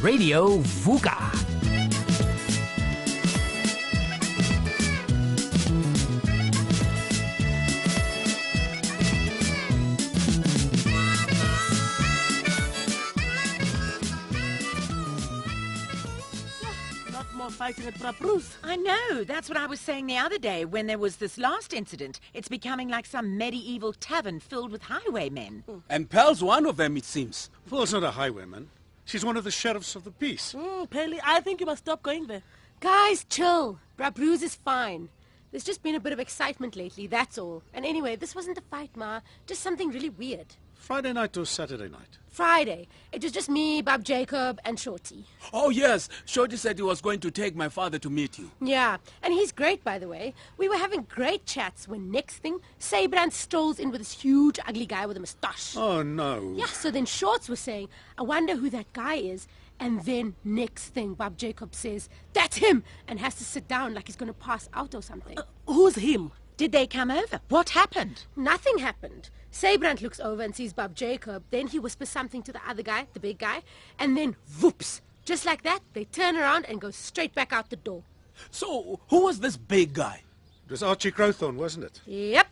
Radio Vuka. Fighting at Bruce. I know. That's what I was saying the other day when there was this last incident. It's becoming like some medieval tavern filled with highwaymen. And Pearl's one of them, it seems. Pearl's not a highwayman. She's one of the sheriffs of the peace. Pelly, I think you must stop going there. Guys, chill. Bruce is fine. There's just been a bit of excitement lately, that's all. And anyway, this wasn't a fight, Ma. Just something really weird. Friday night or Saturday night? Friday. It was just me, Bob Jacob, and Shorty. Oh, yes. Shorty said he was going to take my father to meet you. Yeah, and he's great, by the way. We were having great chats when next thing, Sabran strolls in with this huge, ugly guy with a moustache. Oh, no. Yeah, so then Shorts was saying, I wonder who that guy is. And then next thing, Bob Jacob says, that's him, and has to sit down like he's going to pass out or something. Who's him? Did they come over? What happened? Nothing happened. Sabran looks over and sees Bob Jacob. Then he whispers something to the other guy, the big guy. And then, whoops, just like that, they turn around and go straight back out the door. So, who was this big guy? It was Archie Crowthorne, wasn't it? Yep.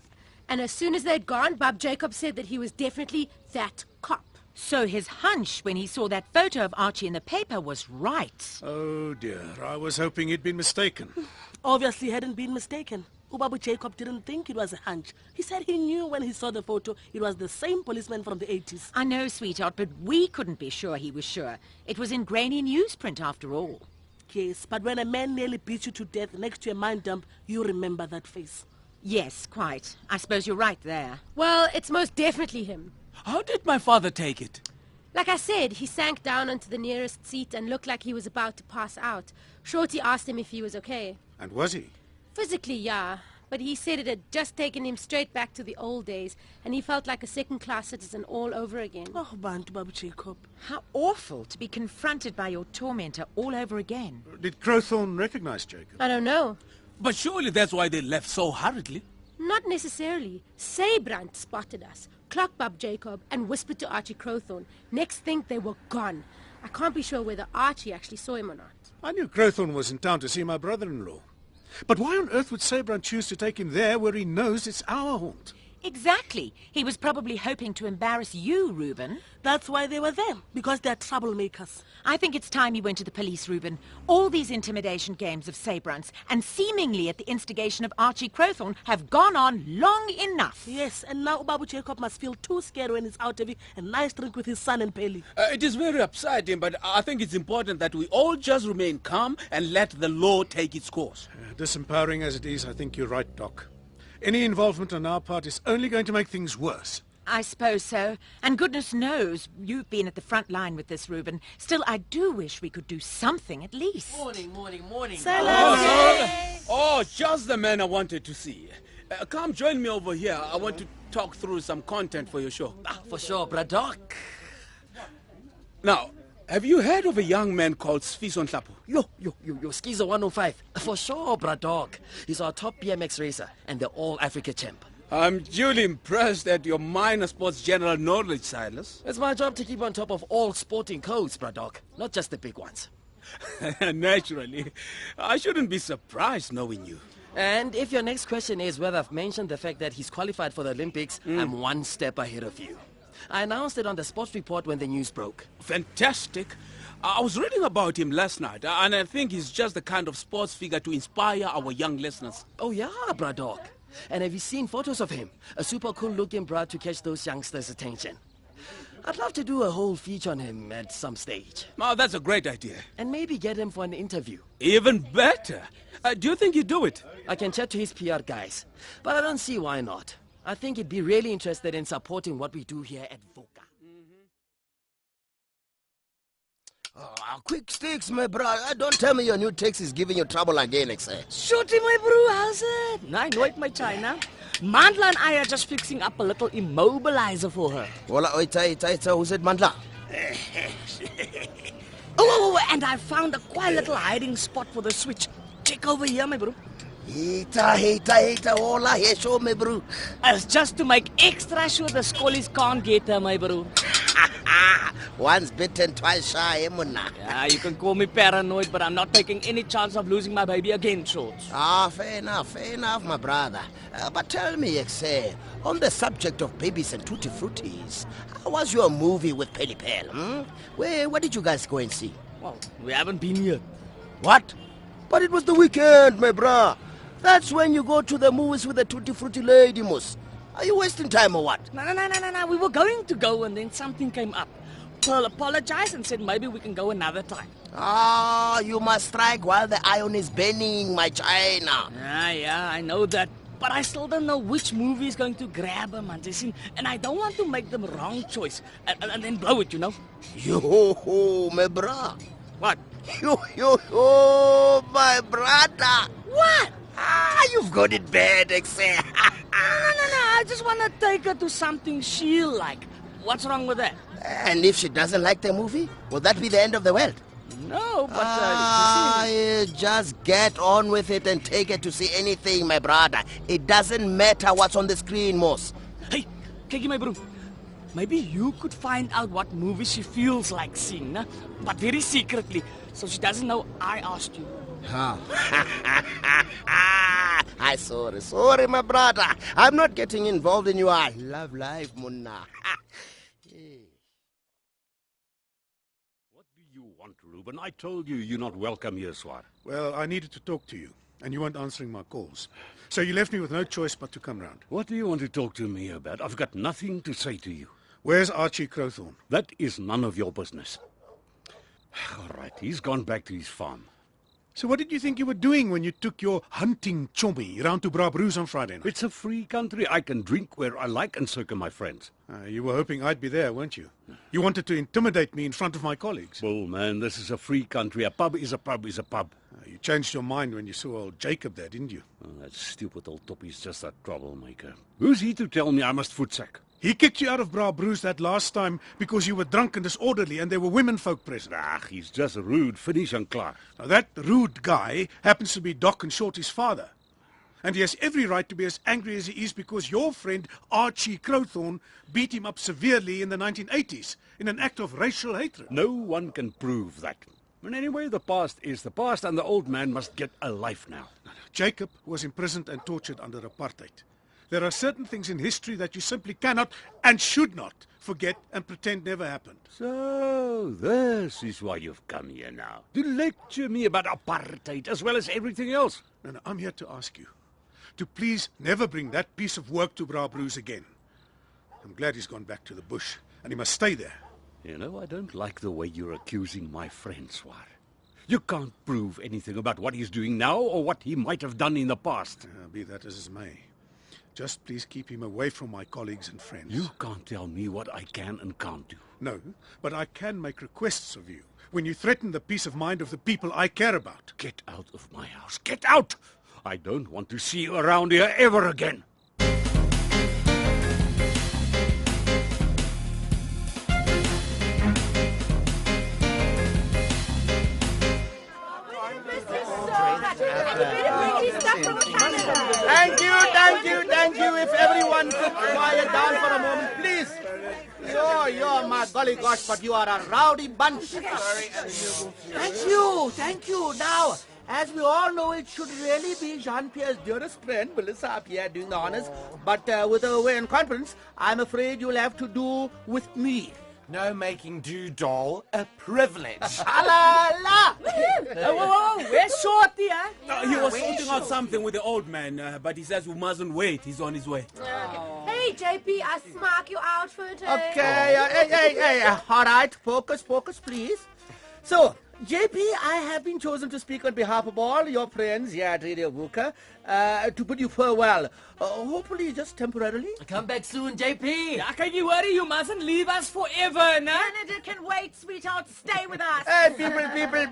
And as soon as they'd gone, Bob Jacob said that he was definitely that cop. So his hunch when he saw that photo of Archie in the paper was right. Oh, dear. I was hoping he'd been mistaken. Obviously he hadn't been mistaken. Babu Jacob didn't think it was a hunch. He said he knew when he saw the photo it was the same policeman from the 80s. I know, sweetheart, but we couldn't be sure he was sure. It was in grainy newsprint after all. Yes, but when a man nearly beats you to death next to a mine dump, you remember that face. Yes, quite. I suppose you're right there. Well, it's most definitely him. How did my father take it? Like I said, he sank down onto the nearest seat and looked like he was about to pass out. Shorty asked him if he was okay. And was he? Physically, yeah. But he said it had just taken him straight back to the old days, and he felt like a second-class citizen all over again. Oh, Bantu Babu Jacob. How awful to be confronted by your tormentor all over again. Did Crowthorne recognize Jacob? I don't know. But surely that's why they left so hurriedly. Not necessarily. Sabran spotted us, clocked Bob Jacob, and whispered to Archie Crowthorne. Next thing, they were gone. I can't be sure whether Archie actually saw him or not. I knew Crowthorne was in town to see my brother-in-law. But why on earth would Sabran choose to take him there where he knows it's our haunt? Exactly. He was probably hoping to embarrass you, Reuben. That's why they were there, because they're troublemakers. I think it's time you went to the police, Reuben. All these intimidation games of Sabran's, and seemingly at the instigation of Archie Crowthorne, have gone on long enough. Yes, and now Babu Jacob must feel too scared when he's out having a nice drink with his son and Pelly. It is very upsetting, but I think it's important that we all just remain calm and let the law take its course. Disempowering as it is, I think you're right, Doc. Any involvement on our part is only going to make things worse. I suppose so. And goodness knows, you've been at the front line with this, Reuben. Still, I do wish we could do something at least. Morning. Oh, just the man I wanted to see. Come join me over here. I want to talk through some content for your show. For sure, Braddock. Now, have you heard of a young man called Sfiso Nhlapo? Yo, Skizo 105. For sure, Braddock. He's our top BMX racer and the All-Africa champ. I'm duly impressed at your minor sports general knowledge, Silas. It's my job to keep on top of all sporting codes, Braddock. Not just the big ones. Naturally. I shouldn't be surprised knowing you. And if your next question is whether I've mentioned the fact that he's qualified for the Olympics, I'm one step ahead of you. I announced it on the sports report when the news broke. Fantastic. I was reading about him last night, and I think he's just the kind of sports figure to inspire our young listeners. Oh yeah, Braddock. And have you seen photos of him? A super cool looking brat to catch those youngsters' attention. I'd love to do a whole feature on him at some stage. Oh, that's a great idea. And maybe get him for an interview. Even better. Do you think he'd do it? I can chat to his PR guys, but I don't see why not. I think he'd be really interested in supporting what we do here at Vuka. Quick sticks, my bro. Don't tell me your new text is giving you trouble again, Excel. Shooty, my bro, how's it? I know my China. Mandla and I are just fixing up a little immobilizer for her. Wala, who said Mandla? Oh, and I found a quiet little hiding spot for the switch. Check over here, my bro. Hater, hola, show me, bro. It's just to make extra sure the scollies can't get her, my bro. Once bitten, twice shy, Munna. Yeah, you can call me paranoid, but I'm not taking any chance of losing my baby again, Shorts. Fair enough, my brother. But tell me, Exe, on the subject of babies and tutti fruities, how was your movie with Pelly Pell? Where did you guys go and see? Well, we haven't been yet. What? But it was the weekend, my brah. That's when you go to the movies with the tutti frutti lady, Mus. Are you wasting time or what? No. We were going to go and then something came up. Pearl apologized and said maybe we can go another time. You must strike while the iron is burning, my China. Yeah, I know that. But I still don't know which movie is going to grab him, and I don't want to make the wrong choice and then blow it, you know? Yo, my brah. What? Yo, my brother. What? You've got it bad, Exe. No. I just want to take her to something she'll like. What's wrong with that? And if she doesn't like the movie, will that be the end of the world? No, but... just get on with it and take her to see anything, my brother. It doesn't matter what's on the screen, Moss. Hey, Kiki, my bro. Maybe you could find out what movie she feels like seeing, nah? But very secretly, so she doesn't know I asked you. Sorry, my brother. I'm not getting involved in your love life, Munna. What do you want, Reuben? I told you you're not welcome here, Swar. Well, I needed to talk to you, and you weren't answering my calls. So you left me with no choice but to come round. What do you want to talk to me about? I've got nothing to say to you. Where's Archie Crowthorne? That is none of your business. All right, he's gone back to his farm. So what did you think you were doing when you took your hunting chommy round to Brabroes on Friday night? It's a free country. I can drink where I like and circle my friends. You were hoping I'd be there, weren't you? You wanted to intimidate me in front of my colleagues. Bull, man, this is a free country. A pub is a pub is a pub. You changed your mind when you saw old Jacob there, didn't you? Oh, that stupid old toppy's just a troublemaker. Who's he to tell me I must footsack? He kicked you out of Brabroes that last time because you were drunk and disorderly and there were women folk present. He's just rude, finish and klaar. Now, that rude guy happens to be Doc and Shorty's father. And he has every right to be as angry as he is because your friend Archie Crowthorne beat him up severely in the 1980s in an act of racial hatred. No one can prove that. And anyway, the past is the past and the old man must get a life now. Jacob was imprisoned and tortured under apartheid. There are certain things in history that you simply cannot and should not forget and pretend never happened. So, this is why you've come here now. To lecture me about apartheid as well as everything else. No, I'm here to ask you to please never bring that piece of work to Brabroes again. I'm glad he's gone back to the bush, and he must stay there. You know, I don't like the way you're accusing my friend, Swar. You can't prove anything about what he's doing now or what he might have done in the past. Be that as it may. Just please keep him away from my colleagues and friends. You can't tell me what I can and can't do. No, but I can make requests of you when you threaten the peace of mind of the people I care about. Get out of my house. Get out! I don't want to see you around here ever again. Thank you. If everyone could quiet down for a moment, please. You're my golly gosh, but you are a rowdy bunch. Thank you. Now, as we all know, it should really be Jean-Pierre's dearest friend, Melissa Pierre, doing the honors. But with her way in conference, I'm afraid you'll have to do with me. No making do, doll. A privilege. La! Whoa, where's Shorty, huh? He was sorting out something with the old man, but he says we mustn't wait. He's on his way. Hey, JP, I smack your outfit. Okay, hey. All right, focus, please. So, JP, I have been chosen to speak on behalf of all your friends here at Radio Vuka to bid you farewell. Hopefully just temporarily. Come back soon, JP. Yeah, can you worry? You mustn't leave us forever, no? Canada can wait, sweetheart. Stay with us.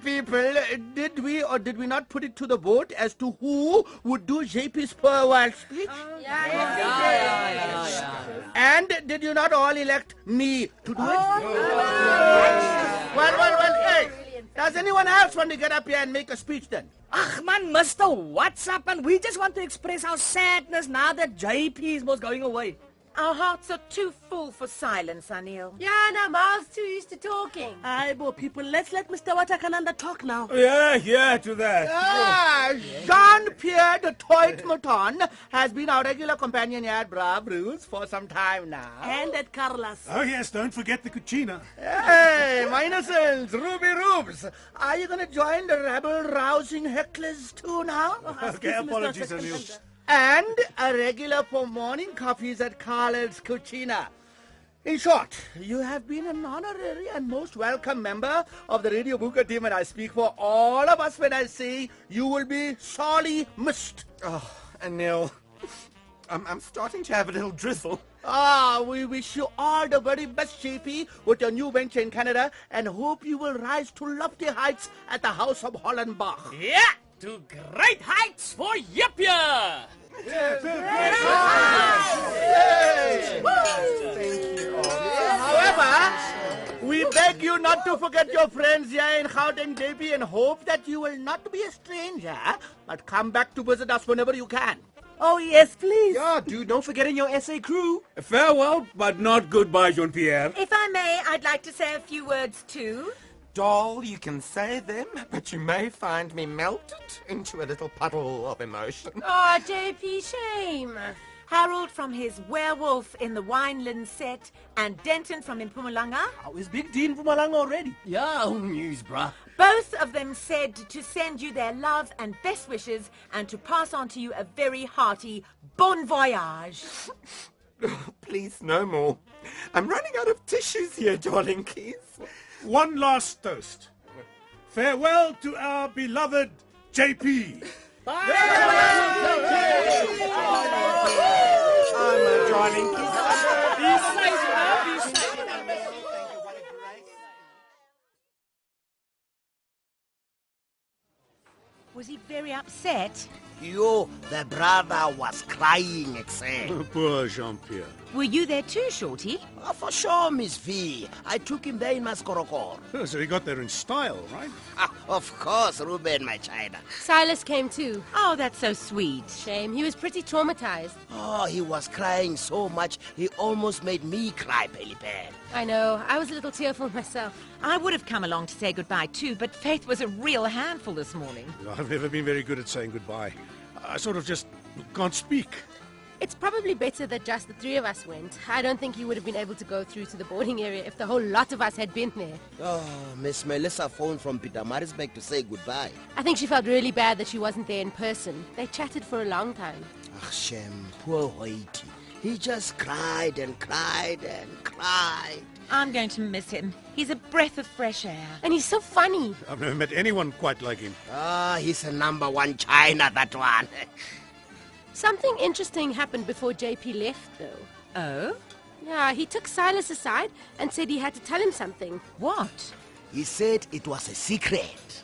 People, did we or did we not put it to the vote as to who would do JP's farewell speech? Yeah. And did you not all elect me to do it? Well, hey. Does anyone else want to get up here and make a speech then? Man, Mr. What's up? And we just want to express our sadness now that JP is most going away. Our hearts are too full for silence, Anil. Yeah, no, mouths too used to talking. Aye, bo, people, let's let Mr. Watakananda talk now. Yeah, to that. Jean-Pierre the Toit-Mouton has been our regular companion here at Bra Brews for some time now. And at Carla's. Oh, yes, don't forget the cucina. Hey, my innocents, Ruby Rubes, are you going to join the rabble-rousing hecklers too now? Okay, apologies, Anil. And a regular for morning coffees at Carla's Cucina. In short, you have been an honorary and most welcome member of the Radio Vuka team, and I speak for all of us when I say you will be sorely missed. Oh, Anil, I'm starting to have a little drizzle. We wish you all the very best, JP, with your new venture in Canada, and hope you will rise to lofty heights at the House of Hollenbach. Yeah, to great heights for Yipia! However, we beg you not to forget your friends here in Gauteng, JP, and hope that you will not be a stranger, but come back to visit us whenever you can. Oh, yes, please. Yeah, dude, don't forget in your SA crew. Farewell, but not goodbye, Jean-Pierre. If I may, I'd like to say a few words too. Doll, you can say them, but you may find me melted into a little puddle of emotion. Oh, JP, shame. Harold from his Werewolf in the Wineland set, and Denton from Mpumalanga. How is Big Dean from Malanga already? Yeah, news, bruh. Both of them said to send you their love and best wishes, and to pass on to you a very hearty bon voyage. Please, no more. I'm running out of tissues here, darling keys. One last toast. Farewell to our beloved JP. I'm a darling keys. Was he very upset? Yo, the brother was crying, Excel. Poor Jean-Pierre. Were you there too, Shorty? For sure, Miss V. I took him there in Maskorokor. Oh, so he got there in style, right? Of course, Ruben, my China. Silas came too. Oh, that's so sweet. Shame, he was pretty traumatized. Oh, he was crying so much, he almost made me cry, Pelipel. I know, I was a little tearful myself. I would have come along to say goodbye too, but Faith was a real handful this morning. I've never been very good at saying goodbye. I sort of just can't speak. It's probably better that just the three of us went. I don't think you would have been able to go through to the boarding area if the whole lot of us had been there. Oh, Miss Melissa phoned from Pietermaritzburg to say goodbye. I think she felt really bad that she wasn't there in person. They chatted for a long time. Ach, Shem, poor Hoity. He just cried and cried and cried. I'm going to miss him. He's a breath of fresh air. And he's so funny. I've never met anyone quite like him. He's a #1 China, that one. Something interesting happened before JP left, though. Oh? Yeah, he took Silas aside and said he had to tell him something. What? He said it was a secret.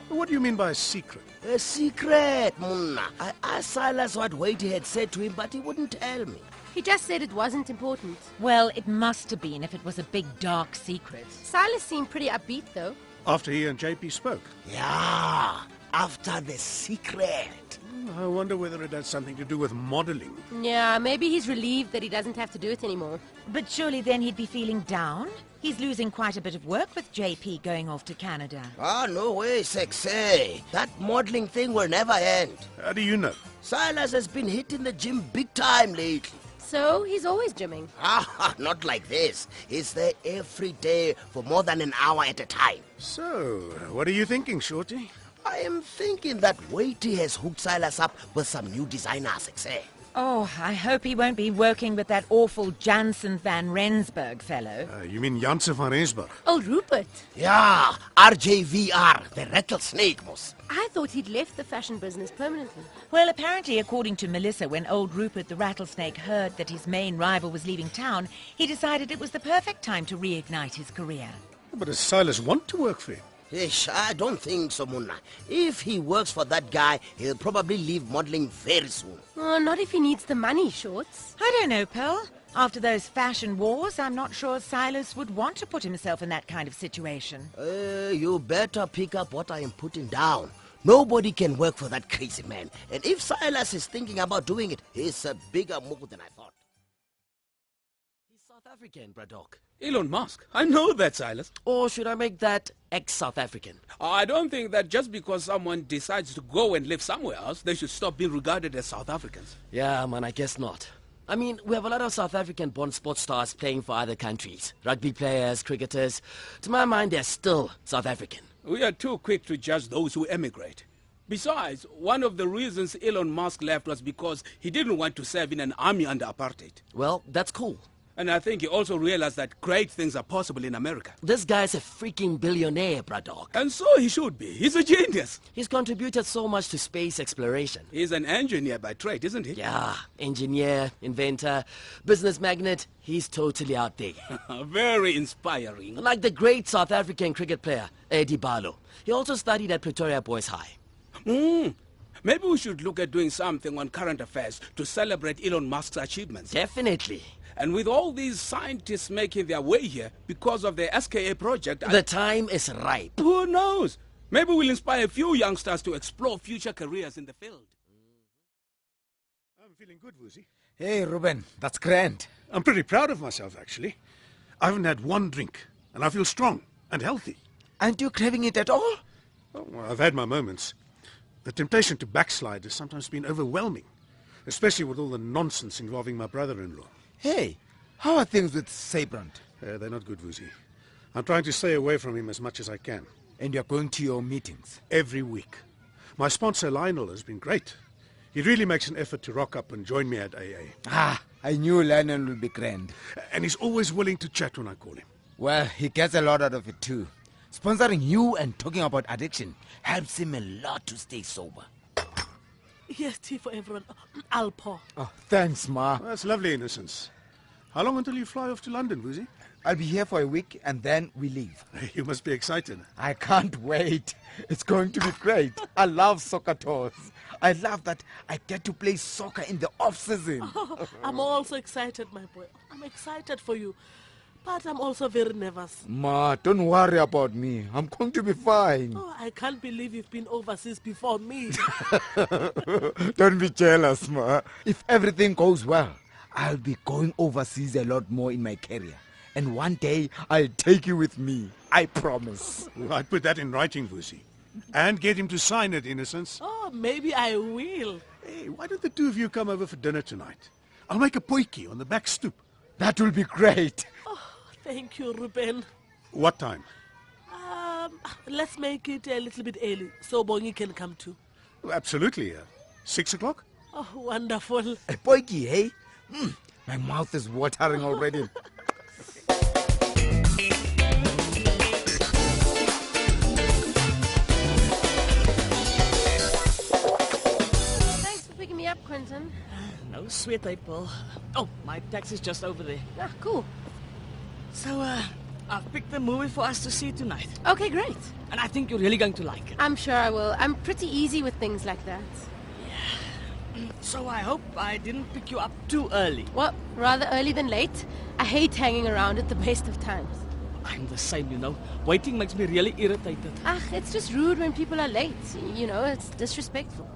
What do you mean by a secret? A secret, Munna. I asked Silas what Waity had said to him, but he wouldn't tell me. He just said it wasn't important. Well, it must have been if it was a big dark secret. Silas seemed pretty upbeat, though. After he and JP spoke. Yeah, after the secret. I wonder whether it has something to do with modeling. Yeah, maybe he's relieved that he doesn't have to do it anymore. But surely then he'd be feeling down? He's losing quite a bit of work with JP going off to Canada. No way, Sexy. That modeling thing will never end. How do you know? Silas has been hitting the gym big time lately. So, he's always gymming. Not like this. He's there every day for more than an hour at a time. So, what are you thinking, Shorty? I am thinking that Waity has hooked Silas up with some new designers, Sexy. Oh, I hope he won't be working with that awful Jansen van Rensburg fellow. You mean Jansen van Rensburg? Oh, Rupert. Yeah, RJVR, the rattlesnake, boss. I thought he'd left the fashion business permanently. Well, apparently, according to Melissa, when old Rupert the rattlesnake heard that his main rival was leaving town, he decided it was the perfect time to reignite his career. But does Silas want to work for him? Ish, I don't think so, Munna. If he works for that guy, he'll probably leave modeling very soon. Oh, not if he needs the money, Shorts. I don't know, Pearl. After those fashion wars, I'm not sure Silas would want to put himself in that kind of situation. You better pick up what I am putting down. Nobody can work for that crazy man. And if Silas is thinking about doing it, it's a bigger move than I thought. African, Braddock. Elon Musk. I know that, Silas. Or should I make that ex-South African? I don't think that just because someone decides to go and live somewhere else, they should stop being regarded as South Africans. Yeah, man, I guess not. I mean, we have a lot of South African-born sports stars playing for other countries. Rugby players, cricketers. To my mind, they're still South African. We are too quick to judge those who emigrate. Besides, one of the reasons Elon Musk left was because he didn't want to serve in an army under apartheid. Well, that's cool. And I think he also realized that great things are possible in America. This guy's a freaking billionaire, Braddock. And so he should be. He's a genius. He's contributed so much to space exploration. He's an engineer by trade, isn't he? Yeah, engineer, inventor, business magnate. He's totally out there. Very inspiring. Like the great South African cricket player, Eddie Barlow. He also studied at Pretoria Boys High. Maybe we should look at doing something on current affairs to celebrate Elon Musk's achievements. Definitely. And with all these scientists making their way here because of the SKA project... The time is ripe. Who knows? Maybe we'll inspire a few youngsters to explore future careers in the field. I'm feeling good, Woozy. Hey, Ruben, that's grand. I'm pretty proud of myself, actually. I haven't had one drink, and I feel strong and healthy. Aren't you craving it at all? Oh, well, I've had my moments. The temptation to backslide has sometimes been overwhelming, especially with all the nonsense involving my brother-in-law. Hey, how are things with Sabran? They're not good, Woozy. I'm trying to stay away from him as much as I can. And you're going to your meetings? Every week. My sponsor, Lionel, has been great. He really makes an effort to rock up and join me at AA. Ah, I knew Lionel would be grand. And he's always willing to chat when I call him. Well, he gets a lot out of it too. Sponsoring you and talking about addiction helps him a lot to stay sober. Here's tea for everyone. I'll pour. Oh, thanks, Ma. Well, that's lovely, Innocence. How long until you fly off to London, Woozy? I'll be here for a week and then we leave. You must be excited. I can't wait. It's going to be great. I love soccer tours. I love that I get to play soccer in the off-season. Oh, I'm also excited, my boy. I'm excited for you. But I'm also very nervous. Ma, don't worry about me. I'm going to be fine. Oh, I can't believe you've been overseas before me. Don't be jealous, Ma. If everything goes well, I'll be going overseas a lot more in my career. And one day, I'll take you with me. I promise. Well, I'd put that in writing, Woozy. And get him to sign it, Innocence. Oh, maybe I will. Hey, why don't the two of you come over for dinner tonight? I'll make a potjie on the back stoop. That will be great. Oh, thank you, Ruben. What time? Let's make it a little bit early so Bongi can come too. Oh, absolutely. 6 o'clock? Oh, wonderful. A potjie, hey? My mouth is watering already. Thanks for picking me up, Quentin. No sweat, April. Oh, my taxi's just over there. Ah, cool. So, I've picked the movie for us to see tonight. Okay, great. And I think you're really going to like it. I'm sure I will. I'm pretty easy with things like that. So I hope I didn't pick you up too early. Well, rather early than late. I hate hanging around at the best of times. I'm the same, you know. Waiting makes me really irritated. It's just rude when people are late. You know, it's disrespectful.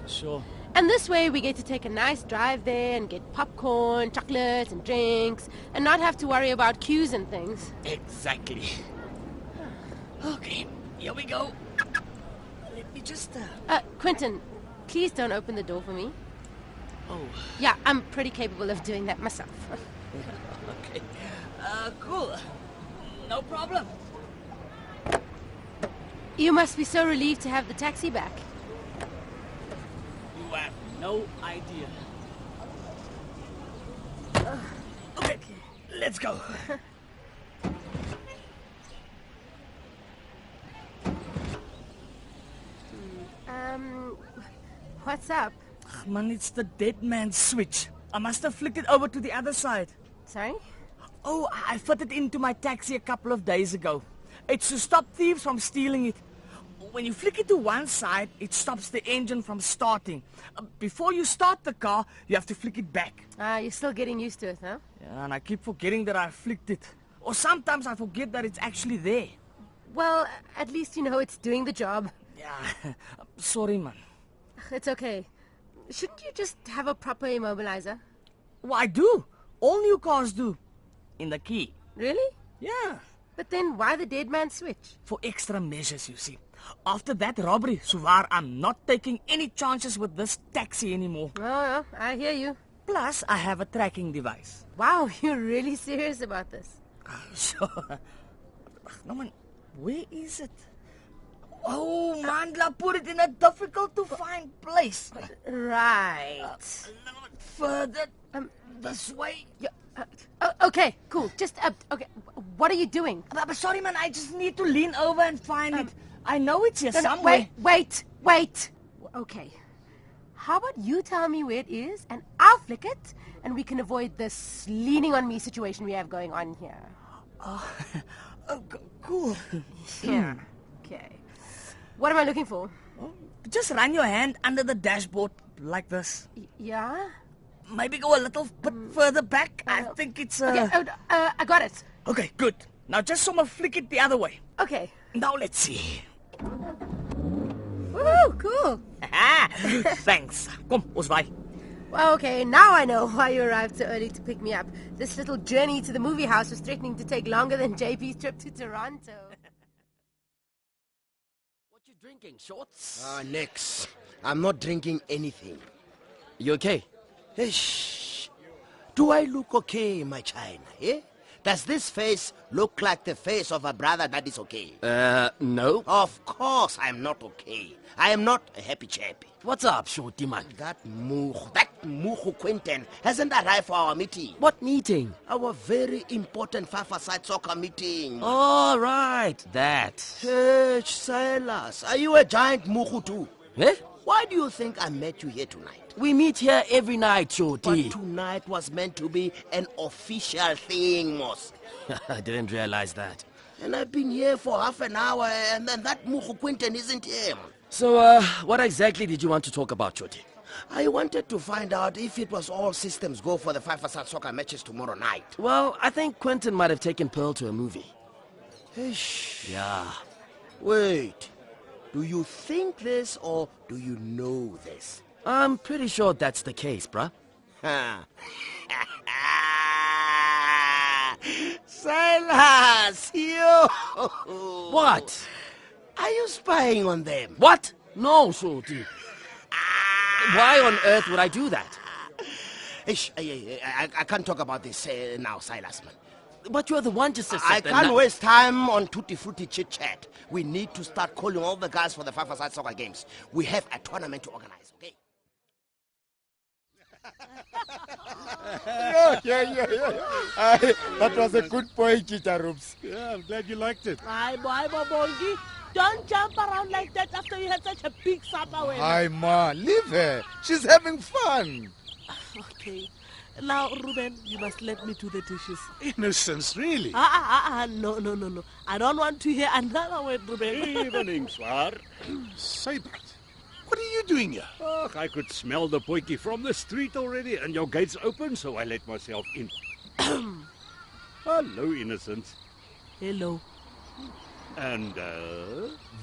Sure. And this way we get to take a nice drive there and get popcorn, chocolates and drinks and not have to worry about queues and things. Exactly. Okay, here we go. Let me just... Quentin, please don't open the door for me. Oh. Yeah, I'm pretty capable of doing that myself. Okay. Cool. No problem. You must be so relieved to have the taxi back. You have no idea. Okay, let's go. What's up? Man, it's the dead man's switch. I must have flicked it over to the other side. Sorry? Oh, I fitted it into my taxi a couple of days ago. It's to stop thieves from stealing it. When you flick it to one side, it stops the engine from starting. Before you start the car, you have to flick it back. You're still getting used to it, huh? Yeah, and I keep forgetting that I flicked it. Or sometimes I forget that it's actually there. Well, at least you know it's doing the job. Yeah, sorry, man. It's okay. Shouldn't you just have a proper immobilizer? Well, I do. All new cars do. in the key. Really? Yeah. But then why the dead man switch? For extra measures, you see. After that robbery, Suvar, I'm not taking any chances with this taxi anymore. Oh, I hear you. Plus, I have a tracking device. Wow, you're really serious about this. Sure. No, man, where is it? Oh, Mandla put it in a difficult-to-find place. Right. A little bit further this way. Yeah, okay, cool. Just, okay, what are you doing? But sorry, man, I just need to lean over and find it. I know it's here somewhere. Wait. Okay. How about you tell me where it is, and I'll flick it, and we can avoid this leaning on me situation we have going on here. Cool. Yeah. Okay. What am I looking for? Just run your hand under the dashboard like this. Yeah? Maybe go a little bit further back. I think it's... Okay, I got it. Okay, good. Now just someone flick it the other way. Okay. Now let's see. Woohoo, cool. Thanks. Kom, ons vaai. Well, okay, now I know why you arrived so early to pick me up. This little journey to the movie house was threatening to take longer than JP's trip to Toronto. What you drinking, Shorts? Nix. I'm not drinking anything. You okay? Shh. Do I look okay, my China, eh? Does this face look like the face of a brother that is okay? No. Of course I'm not okay. I am not a happy chappy. What's up, Shorty man? That Muhu Quentin hasn't arrived for our meeting. What meeting? Our very important five-a-side soccer meeting. All right, that. Church Silas, are you a giant Muhu too? Eh? Why do you think I met you here tonight? We meet here every night, Shorty. But tonight was meant to be an official thing, Moss. I didn't realize that. And I've been here for half an hour, and then that Muhu Quinton isn't here. So, what exactly did you want to talk about, Shorty? I wanted to find out if it was all systems go for the five-a-side soccer matches tomorrow night. Well, I think Quentin might have taken Pearl to a movie. Shh. Yeah. Wait. Do you think this or do you know this? I'm pretty sure that's the case, bruh. Silas, you! What? Are you spying on them? What? No, Shorty. Why on earth would I do that? I can't talk about this now, Silas, man. But you're the one just to I can't waste time on tutti-frutti chit-chat. We need to start calling all the guys for the five-a-side soccer games. We have a tournament to organize, okay? Yeah. That was a good point, Chicharoops. Yeah, I'm glad you liked it. Hi, boy, Bongi. Don't jump around like that after you had such a big supper. Hi, Ma. Leave her. She's having fun. Okay. Now, Ruben, you must let me do the dishes. Innocence, really? No. I don't want to hear another word, Ruben. Evening, Swar. Sabran, what are you doing here? Oh, I could smell the potjie from the street already, and your gate's open, so I let myself in. Hello, Innocence. Hello. And,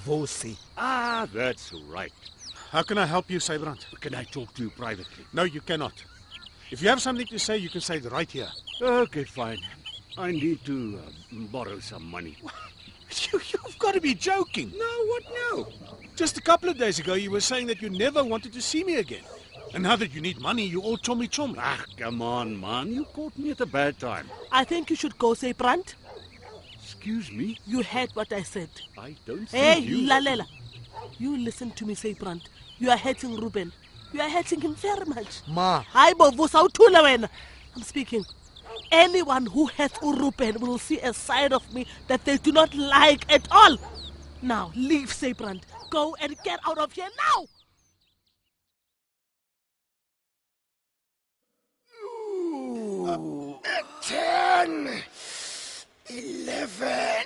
Vosi. Ah, that's right. How can I help you, Sabran? Can I talk to you privately? No, you cannot. If you have something to say, you can say it right here. Okay, fine. I need to borrow some money. You've got to be joking. No, what now? Just a couple of days ago, you were saying that you never wanted to see me again. And now that you need money, you're all chommy. Ah, come on, man. You caught me at a bad time. I think you should go, Sabran. Excuse me? You heard what I said. I don't Hey, think you... Lalela. You listen to me, Sabran. You are hurting Ruben. You are hurting him very much. Ma. I'm speaking. Anyone who hurts Ruben will see a side of me that they do not like at all. Now, leave, Sabran. Go and get out of here now! 10, 11,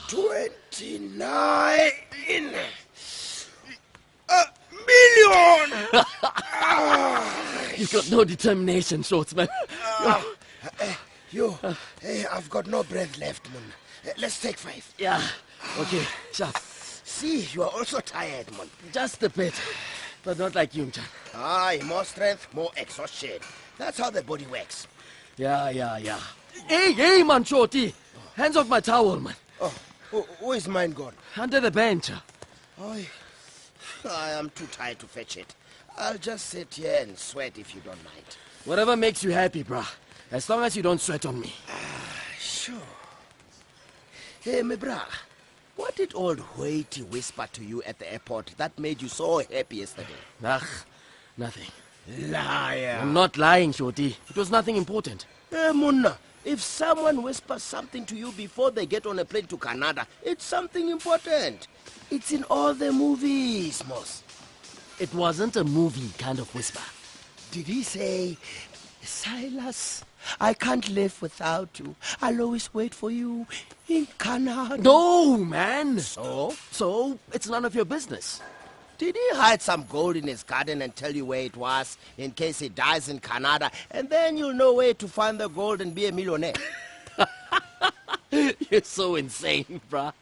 29, $1 million! You've got no determination, Shortsman. I've got no breath left, man. Let's take 5. Yeah. Okay, sharp. See, you are also tired, man. Just a bit. But not like you, John. More strength, more exhaustion. That's how the body works. Yeah. Hey, man, Shorty. Hands off my towel, man. Oh, where's mine gone? Under the bench. I am too tired to fetch it. I'll just sit here and sweat if you don't mind. Whatever makes you happy, bruh. As long as you don't sweat on me. Sure. Hey, my brah. What did old Hoity whisper to you at the airport that made you so happy yesterday? Nothing. Liar. I'm not lying, Shorty. It was nothing important. Munna, if someone whispers something to you before they get on a plane to Canada, it's something important. It's in all the movies, Moss. It wasn't a movie kind of whisper. Did he say, Silas, I can't live without you. I'll always wait for you in Canada? No, man. So? So, it's none of your business. Did he hide some gold in his garden and tell you where it was in case he dies in Canada, and then you'll know where to find the gold and be a millionaire? You're so insane, bruh.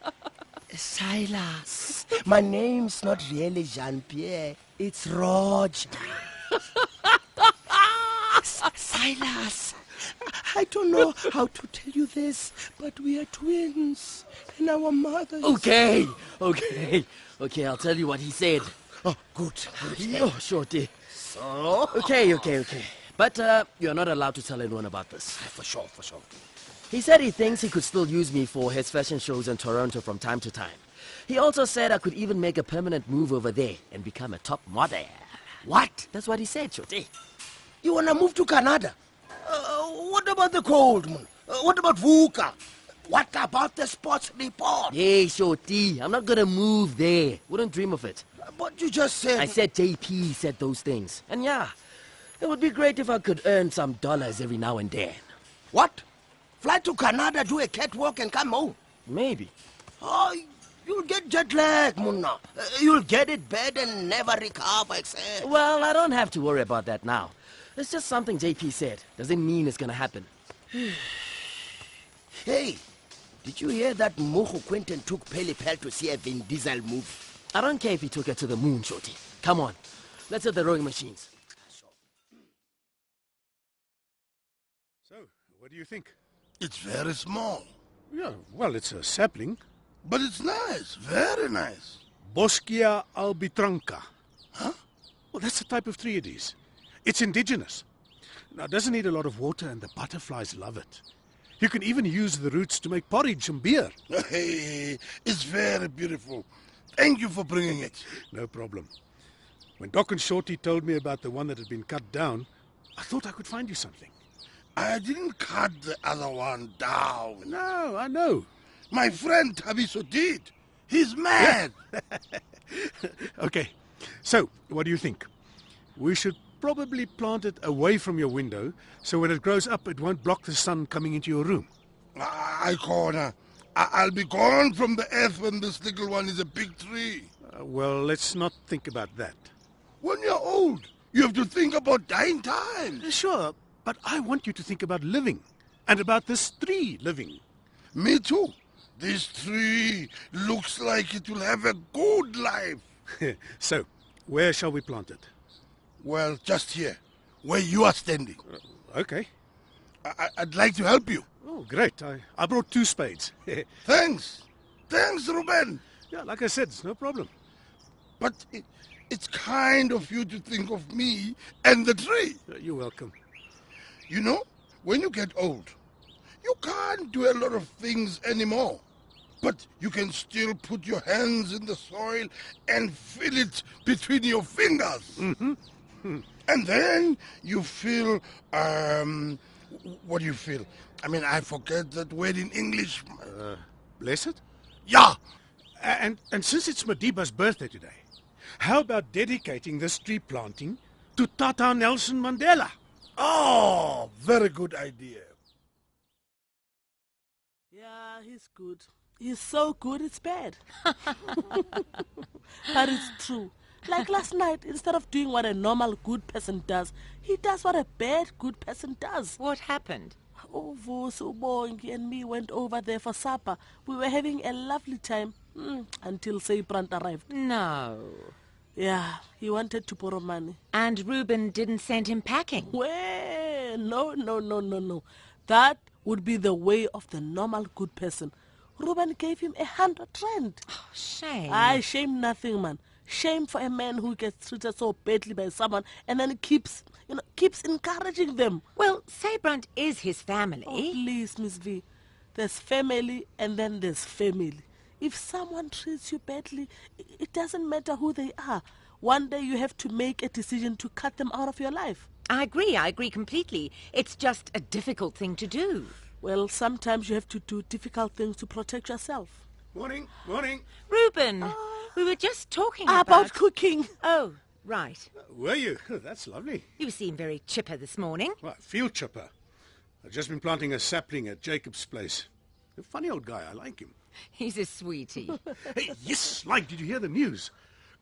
Silas, my name's not really Jean-Pierre. It's Roger. Silas, I don't know how to tell you this, but we are twins, and our mothers... Okay, I'll tell you what he said. Oh, good. Oh, Shorty. So? Okay. But you're not allowed to tell anyone about this. For sure. He said he thinks he could still use me for his fashion shows in Toronto from time to time. He also said I could even make a permanent move over there and become a top model. What? That's what he said, Shorty. You wanna move to Canada? What about the cold moon? What about Vuka? What about the sports report? Hey, Shorty, I'm not gonna move there. Wouldn't dream of it. But you just said... I said JP said those things. And yeah, it would be great if I could earn some dollars every now and then. What? Fly to Canada, do a catwalk and come home? Maybe. Oh, you'll get jet lag, Munna. You'll get it bad and never recover, except... Well, I don't have to worry about that now. It's just something JP said. Doesn't mean it's gonna happen. Hey, did you hear that Moho Quentin took Peli Pel to see a Vin Diesel movie? I don't care if he took her to the moon, Shorty. Come on, let's hit the rowing machines. So, what do you think? It's very small. Yeah, well, it's a sapling. But it's nice, very nice. Boschia albitranca. Huh? Well, that's the type of tree it is. It's indigenous. Now, it doesn't need a lot of water, and the butterflies love it. You can even use the roots to make porridge and beer. Hey, it's very beautiful. Thank you for bringing it. No problem. When Doc and Shorty told me about the one that had been cut down, I thought I could find you something. I didn't cut the other one down. No, I know. My friend Tabiso did. He's mad. Okay, so what do you think? We should probably plant it away from your window, so when it grows up, it won't block the sun coming into your room. I corner. I'll be gone from the earth when this little one is a big tree. Well, let's not think about that. When you're old, you have to think about dying time. Sure, but I want you to think about living, and about this tree living. Me too. This tree looks like it will have a good life. So, where shall we plant it? Well, just here, where you are standing. Okay. I'd like to help you. Oh, great. I brought 2 spades. Thanks, Ruben. Yeah, like I said, it's no problem. But it's kind of you to think of me and the tree. You're welcome. You know, when you get old, you can't do a lot of things anymore. But you can still put your hands in the soil and feel it between your fingers. Mm-hmm. And then you feel, what do you feel? I mean, I forget that word in English. Blessed? Yeah. And since it's Madiba's birthday today, how about dedicating this tree planting to Tata Nelson Mandela? Oh, very good idea. Yeah, he's good. He's so good, it's bad. But it's true. Like last night, instead of doing what a normal good person does, he does what a bad good person does. What happened? Oh, Vuka, Bongi and me went over there for supper. We were having a lovely time until Sabran arrived. No. Yeah, he wanted to borrow money. And Ruben didn't send him packing? Well, No. That would be the way of the normal good person. Ruben gave him 100 rand. Oh, shame. Shame nothing, man. Shame for a man who gets treated so badly by someone and then keeps encouraging them. Well, Sabran is his family. Oh, please, Miss V. There's family and then there's family. If someone treats you badly, it doesn't matter who they are. One day you have to make a decision to cut them out of your life. I agree completely. It's just a difficult thing to do. Well, sometimes you have to do difficult things to protect yourself. Morning. Reuben, we were just talking about cooking. Oh, right. Were you? That's lovely. You seem very chipper this morning. Well, I feel chipper. I've just been planting a sapling at Jacob's place. A funny old guy. I like him. He's a sweetie. Hey, yes, did you hear the news?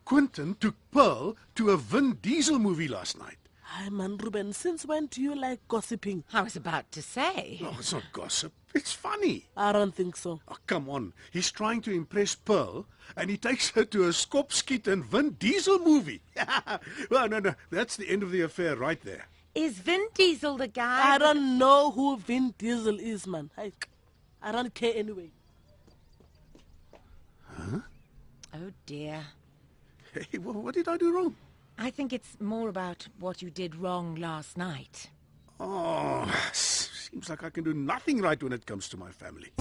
Quentin took Pearl to a Vin Diesel movie last night. Hi, man, Ruben, since when do you like gossiping? I was about to say. No, it's not gossip. It's funny. I don't think so. Oh, come on. He's trying to impress Pearl, and he takes her to a Skopskiet and Vin Diesel movie. Well, no. That's the end of the affair right there. Is Vin Diesel the guy? I don't know who Vin Diesel is, man. I don't care anyway. Huh? Oh, dear. Hey, what did I do wrong? I think it's more about what you did wrong last night. Oh, seems like I can do nothing right when it comes to my family.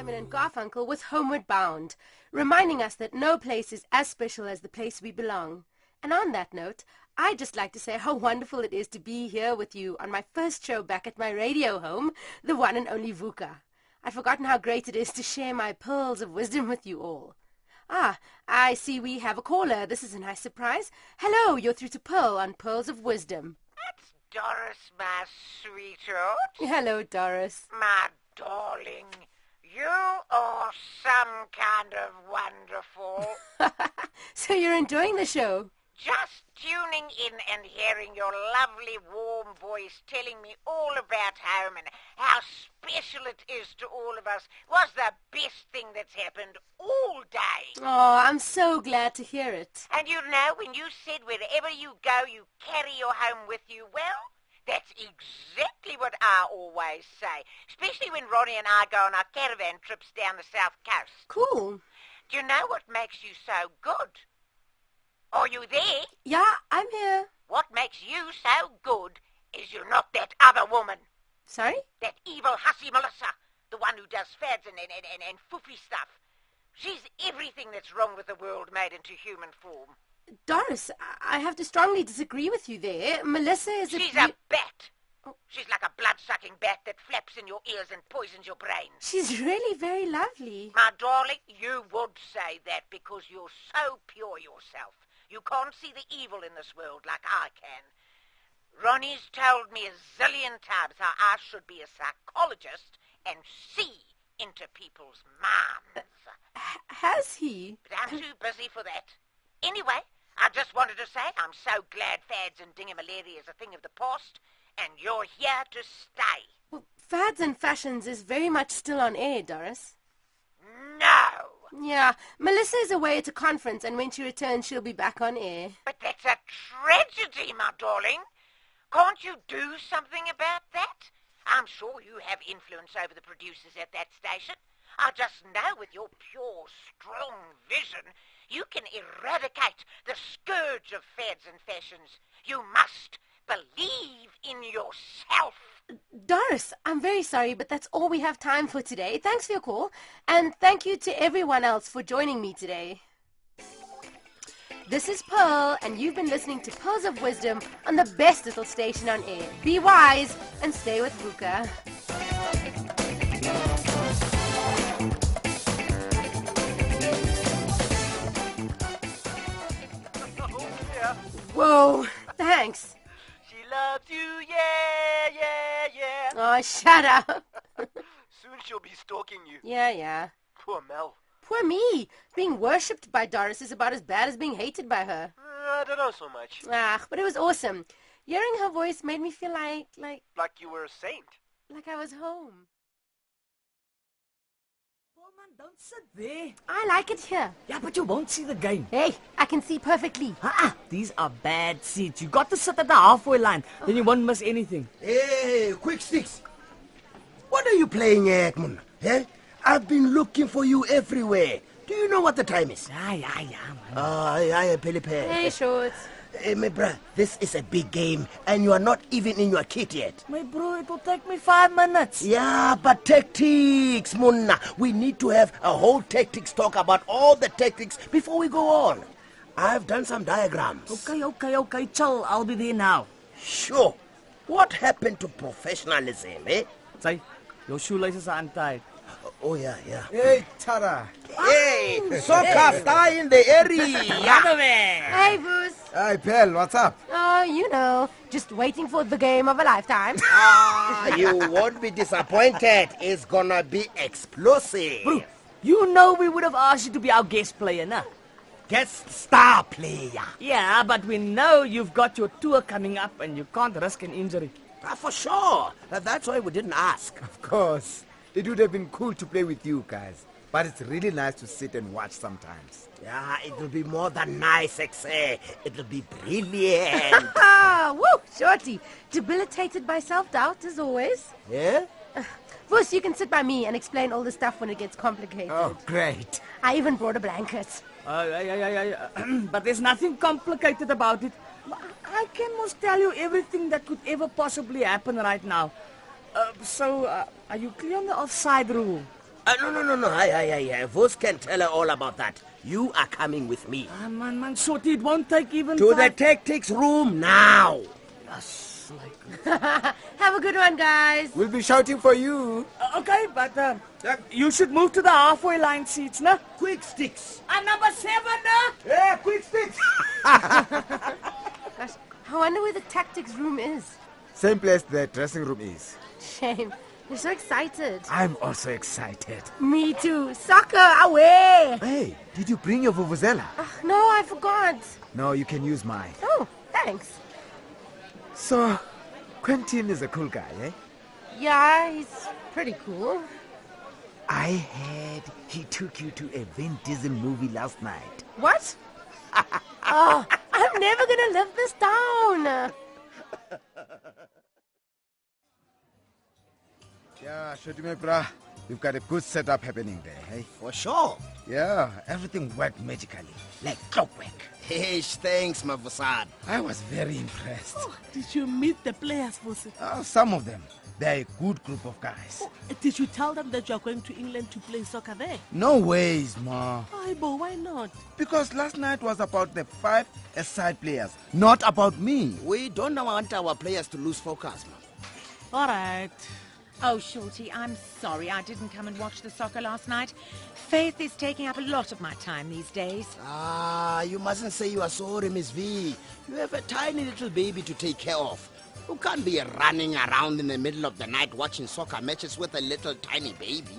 And Garfunkel with Homeward Bound, reminding us that no place is as special as the place we belong. And on that note, I'd just like to say how wonderful it is to be here with you on my first show back at my radio home, the one and only Vuka. I'd forgotten how great it is to share my pearls of wisdom with you all. I see we have a caller. This is a nice surprise. Hello, you're through to Pearl on Pearls of Wisdom. That's Doris, my sweetheart. Hello, Doris. My darling. You are some kind of wonderful. So you're enjoying the show? Just tuning in and hearing your lovely warm voice telling me all about home and how special it is to all of us was the best thing that's happened all day. Oh, I'm so glad to hear it. And you know, when you said wherever you go you carry your home with you, well, that's exactly what I always say, especially when Ronnie and I go on our caravan trips down the south coast. Cool. Do you know what makes you so good? Are you there? Yeah, I'm here. What makes you so good is you're not that other woman. Sorry? That evil hussy Melissa, the one who does fads and foofy stuff. She's everything that's wrong with the world made into human form. Doris, I have to strongly disagree with you there. Melissa is She's a bat. Oh. She's like a blood-sucking bat that flaps in your ears and poisons your brain. She's really very lovely. My darling, you would say that because you're so pure yourself. You can't see the evil in this world like I can. Ronnie's told me a zillion times how I should be a psychologist and see into people's minds. Has he? But I'm too busy for that. Anyway, I just wanted to say I'm so glad fads and dingy-malaria is a thing of the past, and you're here to stay. Well, Fads and Fashions is very much still on air, Doris. No! Yeah, Melissa is away at a conference, and when she returns, she'll be back on air. But that's a tragedy, my darling. Can't you do something about that? I'm sure you have influence over the producers at that station. I just know with your pure, strong vision, you can eradicate the scourge of fads and fashions. You must believe in yourself. Doris, I'm very sorry, but that's all we have time for today. Thanks for your call, and thank you to everyone else for joining me today. This is Pearl, and you've been listening to Pearls of Wisdom on the best little station on air. Be wise and stay with Vuka. Whoa, thanks. She loves you, yeah. Oh, shut up. Soon she'll be stalking you. Yeah. Poor Mel. Poor me. Being worshipped by Doris is about as bad as being hated by her. I don't know so much. But it was awesome. Hearing her voice made me feel like you were a saint. Like I was home. Man, don't sit there. I like it here. Yeah, but you won't see the game. Hey, I can see perfectly. These are bad seats. You got to sit at the halfway line. Then you won't miss anything. Hey, quick sticks. What are you playing at, man? Eh? I've been looking for you everywhere. Do you know what the time is? Yeah, man. Aye, Pele. Hey, Shorts. Hey, my bruh, this is a big game, and you are not even in your kit yet. My bro, it will take me 5 minutes. Yeah, but tactics, Munna. We need to have a whole tactics talk about all the tactics before we go on. I've done some diagrams. Okay, chill. I'll be there now. Sure. What happened to professionalism, eh? Say, your shoelaces are untied. Oh, yeah. Hey, Tara. Hey, soccer star in the area. Hey, Boos. Hi, Pierre, what's up? Oh, you know, just waiting for the game of a lifetime. You won't be disappointed. It's gonna be explosive. Bro, you know we would have asked you to be our guest player, nah? Guest star player. Yeah, but we know you've got your tour coming up and you can't risk an injury. For sure. That's why we didn't ask. Of course. It would have been cool to play with you guys. But it's really nice to sit and watch sometimes. Yeah, it'll be more than nice, Exe. It'll be brilliant. Woo, Shorty. Debilitated by self-doubt, as always. Yeah? Boos, you can sit by me and explain all the stuff when it gets complicated. Oh, great. I even brought a blanket. But there's nothing complicated about it. I can most tell you everything that could ever possibly happen right now. Are you clear on the offside rule? No. Aye. Vos can tell her all about that. You are coming with me. Man, Shorty, it won't take even to 5... the tactics room now. Yes, Have a good one, guys. We'll be shouting for you. Okay, but you should move to the halfway line seats, nah? Quick sticks. Number 7, nah? Yeah, quick sticks. Gosh, I wonder where the tactics room is. Same place the dressing room is. Shame. You're so excited. I'm also excited. Me too. Soccer, away! Hey, did you bring your vuvuzela? No, I forgot. No, you can use mine. Oh, thanks. So, Quentin is a cool guy, eh? Yeah, he's pretty cool. I heard he took you to a Vin Diesel movie last night. What? I'm never gonna live this down. Yeah, Shotime brah, we've got a good setup happening there, hey? For sure. Yeah, everything worked magically, like clockwork. Hey, thanks, Mavusad. I was very impressed. Did you meet the players, Vuka? Some of them. They're a good group of guys. Did you tell them that you're going to England to play soccer there? No ways, Ma. But why not? Because last night was about the 5 aside players, not about me. We don't want our players to lose focus, Ma. All right. Oh, Shorty, I'm sorry I didn't come and watch the soccer last night. Faith is taking up a lot of my time these days. You mustn't say you are sorry, Miss V. You have a tiny little baby to take care of. You can't be running around in the middle of the night watching soccer matches with a little tiny baby.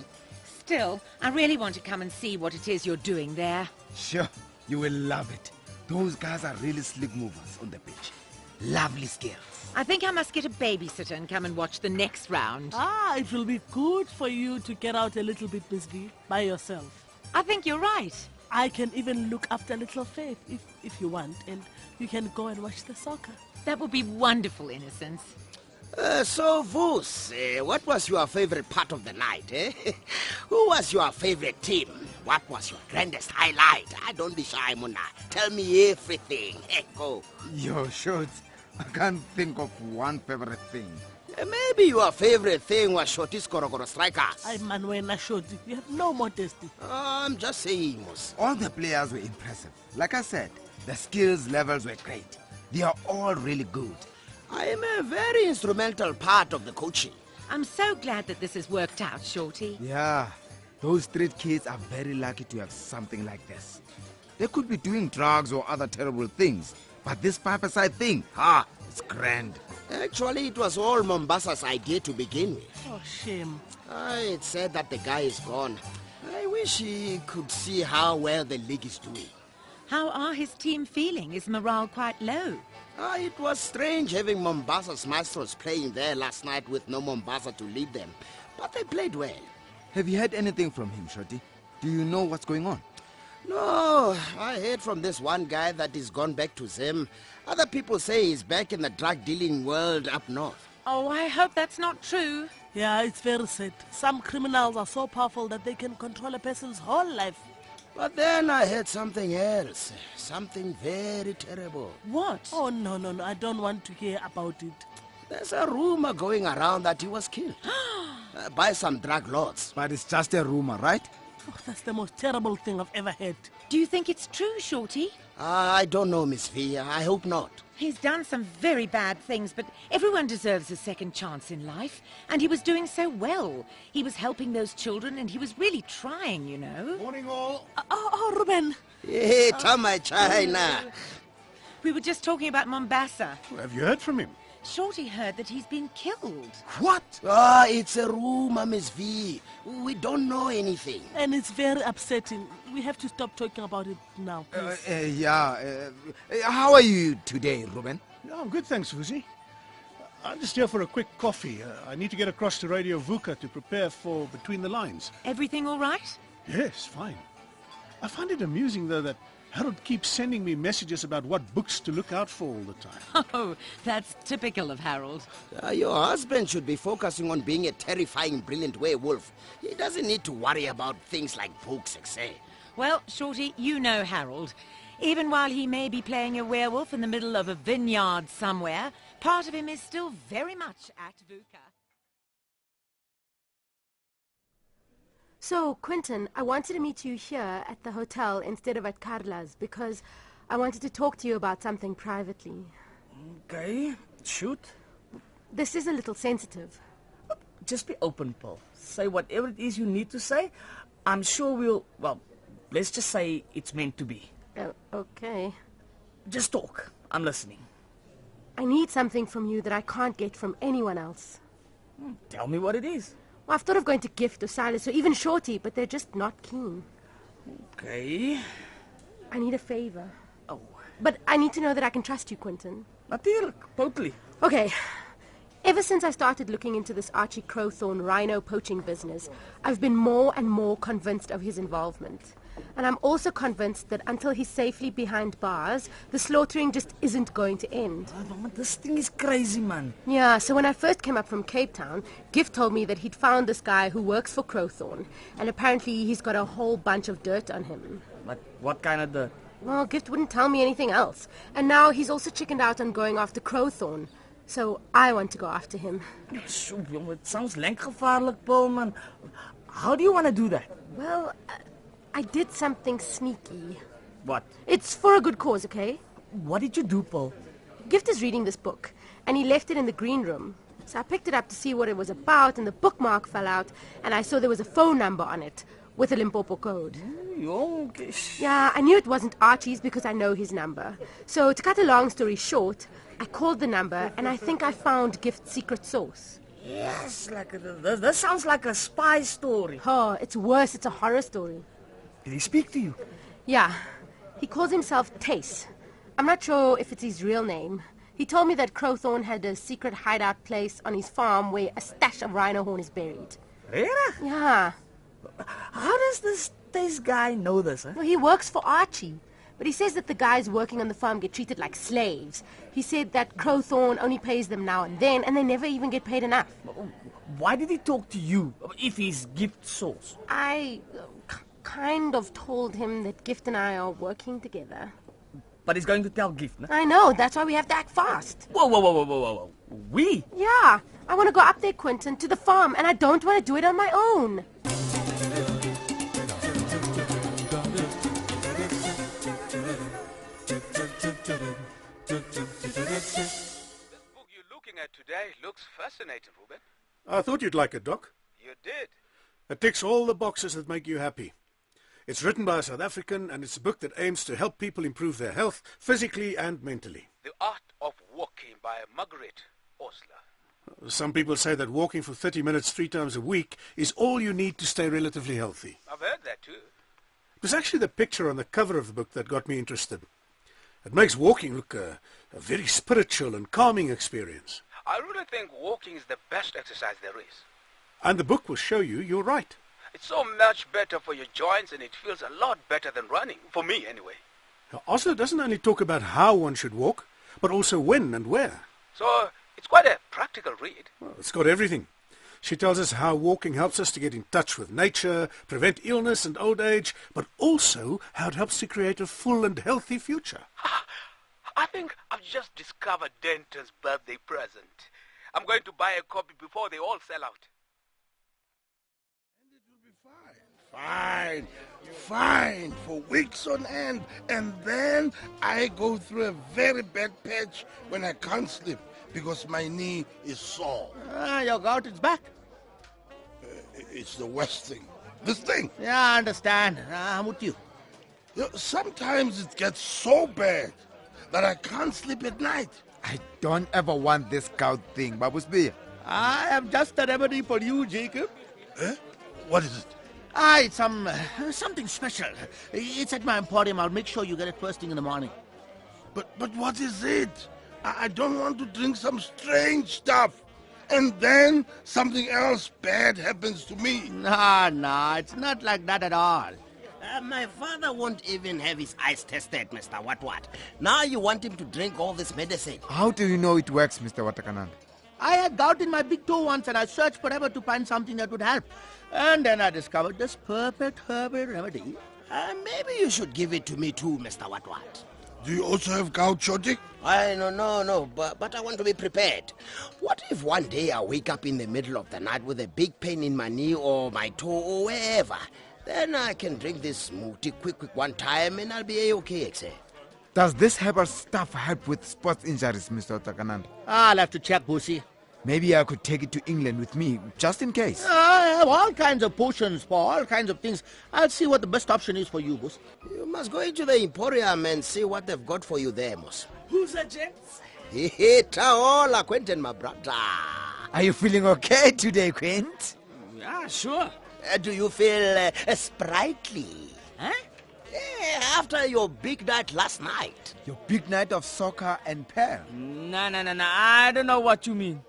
Still, I really want to come and see what it is you're doing there. Sure, you will love it. Those guys are really slick movers on the pitch. Lovely skills. I think I must get a babysitter and come and watch the next round. It will be good for you to get out a little bit, Miss V, by yourself. I think you're right. I can even look after little Faith if you want, and you can go and watch the soccer. That would be wonderful, Innocence. So, Vos, what was your favorite part of the night, eh? Who was your favorite team? What was your grandest highlight? Don't be shy, Muna. Tell me everything. Go. Yo, Shorts, I can't think of one favorite thing. Maybe your favorite thing was Shorty's Korokoro Strikers. Manuela Shorty, you have no modesty. I'm just saying, Mos. All the players were impressive. Like I said, the skills levels were great. They are all really good. I am a very instrumental part of the coaching. I'm so glad that this has worked out, Shorty. Yeah, those street kids are very lucky to have something like this. They could be doing drugs or other terrible things, but this 5-a-side thing, it's grand. Actually, it was all Mombasa's idea to begin with. Oh, shame. It's sad that the guy is gone. I wish he could see how well the league is doing. How are his team feeling? Is morale quite low? It was strange having Mombasa's Maestros playing there last night with no Mombasa to lead them. But they played well. Have you heard anything from him, Shorty? Do you know what's going on? No, I heard from this one guy that he's gone back to Zim. Other people say he's back in the drug-dealing world up north. Oh, I hope that's not true. Yeah, it's very sad. Some criminals are so powerful that they can control a person's whole life. But then I heard something else. Something very terrible. What? Oh, no, I don't want to hear about it. There's a rumor going around that he was killed by some drug lords. But it's just a rumor, right? Oh, that's the most terrible thing I've ever heard. Do you think it's true, Shorty? I don't know, Miss V. I hope not. He's done some very bad things, but everyone deserves a second chance in life. And he was doing so well. He was helping those children, and he was really trying, you know. Morning, all. Ruben. Hey, Tama China. We were just talking about Mombasa. Have you heard from him? Shorty heard that he's been killed. What? It's a rumor, Miss V. We don't know anything. And it's very upsetting. We have to stop talking about it now, please. How are you today, Ruben? No, I'm good, thanks, Vuzi. I'm just here for a quick coffee. I need to get across to Radio Vuka to prepare for Between the Lines. Everything all right? Yes, fine. I find it amusing, though, that Harold keeps sending me messages about what books to look out for all the time. Oh, that's typical of Harold. Your husband should be focusing on being a terrifying, brilliant werewolf. He doesn't need to worry about things like books, etc. Well, Shorty, you know Harold. Even while he may be playing a werewolf in the middle of a vineyard somewhere, part of him is still very much at Vuka. So, Quentin, I wanted to meet you here at the hotel instead of at Carla's because I wanted to talk to you about something privately. Okay, shoot. This is a little sensitive. Just be open, Paul. Say whatever it is you need to say. I'm sure let's just say it's meant to be. Okay. Just talk. I'm listening. I need something from you that I can't get from anyone else. Tell me what it is. Well, I've thought of going to Gift or Silas or even Shorty, but they're just not keen. Okay. I need a favor. Oh. But I need to know that I can trust you, Quentin. Natuurlijk, totally. Okay. Ever since I started looking into this Archie Crowthorne rhino poaching business, I've been more and more convinced of his involvement. And I'm also convinced that until he's safely behind bars, the slaughtering just isn't going to end. Oh, this thing is crazy, man. Yeah, so when I first came up from Cape Town, Gift told me that he'd found this guy who works for Crowthorne, and apparently he's got a whole bunch of dirt on him. But what kind of dirt? Well, Gift wouldn't tell me anything else. And now he's also chickened out on going after Crowthorne. So I want to go after him. Sjoe, jongen, it sounds lenkgevaarlijk, Paul, man. How do you want to do that? Well, I did something sneaky. What? It's for a good cause, okay? What did you do, Paul? Gift is reading this book, and he left it in the green room. So I picked it up to see what it was about, and the bookmark fell out, and I saw there was a phone number on it with a Limpopo code. Yeah, I knew it wasn't Archie's because I know his number. So to cut a long story short, I called the number, and I think I found Gift's secret source. Yes, this sounds like a spy story. Oh, it's worse. It's a horror story. Did he speak to you? Yeah. He calls himself Tace. I'm not sure if it's his real name. He told me that Crowthorne had a secret hideout place on his farm where a stash of rhino horn is buried. Really? Yeah. How does this guy know this, huh? Well, he works for Archie. But he says that the guys working on the farm get treated like slaves. He said that Crowthorne only pays them now and then, and they never even get paid enough. Why did he talk to you, if he's Gift source? I kind of told him that Gift and I are working together. But he's going to tell Gift, no? I know, that's why we have to act fast. Whoa. We? Yeah, I want to go up there, Quentin, to the farm, and I don't want to do it on my own. This book you're looking at today looks fascinating, Ruben. I thought you'd like it, Doc. You did? It ticks all the boxes that make you happy. It's written by a South African, and it's a book that aims to help people improve their health, physically and mentally. The Art of Walking by Margaret Osler. Some people say that walking for 30 minutes 3 times a week is all you need to stay relatively healthy. I've heard that too. It was actually the picture on the cover of the book that got me interested. It makes walking look a very spiritual and calming experience. I really think walking is the best exercise there is. And the book will show you you're right. It's so much better for your joints and it feels a lot better than running. For me, anyway. Now, Oslo doesn't only talk about how one should walk, but also when and where. So, it's quite a practical read. Well, it's got everything. She tells us how walking helps us to get in touch with nature, prevent illness and old age, but also how it helps to create a full and healthy future. I think I've just discovered Denton's birthday present. I'm going to buy a copy before they all sell out. And it will be fine. Fine for weeks on end. And then I go through a very bad patch when I can't sleep because my knee is sore. Your gout is back. It's the worst thing. This thing. Yeah, I understand. I'm with you. Sometimes it gets so bad that I can't sleep at night. I don't ever want this gout thing, Babusbi. I have just a remedy for you, Jacob. What is it? It's something special. It's at my emporium. I'll make sure you get it first thing in the morning. But what is it? I don't want to drink some strange stuff. And then something else bad happens to me. No, it's not like that at all. My father won't even have his eyes tested, Mr. What. Now you want him to drink all this medicine. How do you know it works, Mr. Watakanand? I had gout in my big toe once and I searched forever to find something that would help. And then I discovered this perfect herbal remedy. Maybe you should give it to me too, Mr. What. Do you also have gout, Shorty? No, but I want to be prepared. What if one day I wake up in the middle of the night with a big pain in my knee or my toe or wherever? Then I can drink this smoothie quick one time and I'll be okay, except. Does this herbal stuff help with sports injuries, Mr. Watakanand? I'll have to check, Bussy. Maybe I could take it to England with me, just in case. I have all kinds of potions for all kinds of things. I'll see what the best option is for you, Buss. You must go into the Emporium and see what they've got for you there, Moss. Who's that, gents? Hola, Quentin, my brother. Are you feeling okay today, Quint? Yeah, sure. Do you feel sprightly? Huh? Yeah, after your big night last night. Your big night of soccer and Pierre? No. I don't know what you mean.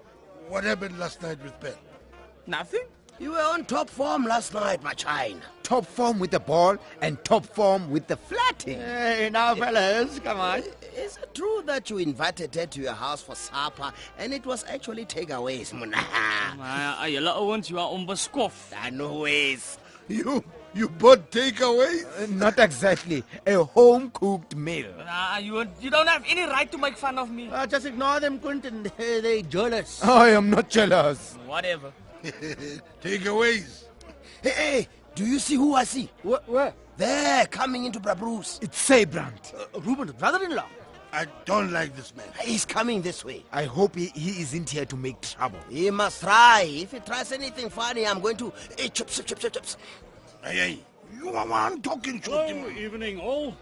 What happened last night with Ben? Nothing. You were on top form last night, my china. Top form with the ball and top form with the flatting. Hey, now, fellas, come on. Is it true that you invited her to your house for supper and it was actually takeaways, Mona? Jy ouens, you are onbeskof. No ways. You bought takeaways? Not exactly. A home-cooked meal. You don't have any right to make fun of me. Just ignore them, Quentin. They're jealous. I am not jealous. Whatever. Takeaways. Hey, do you see who I see? Where? There, coming into Bruce. It's Sabran. Ruben's brother-in-law. I don't like this man. He's coming this way. I hope he isn't here to make trouble. He must try. If he tries anything funny, I'm going to... Hey, chops. Hey, you are one talking short. Evening all.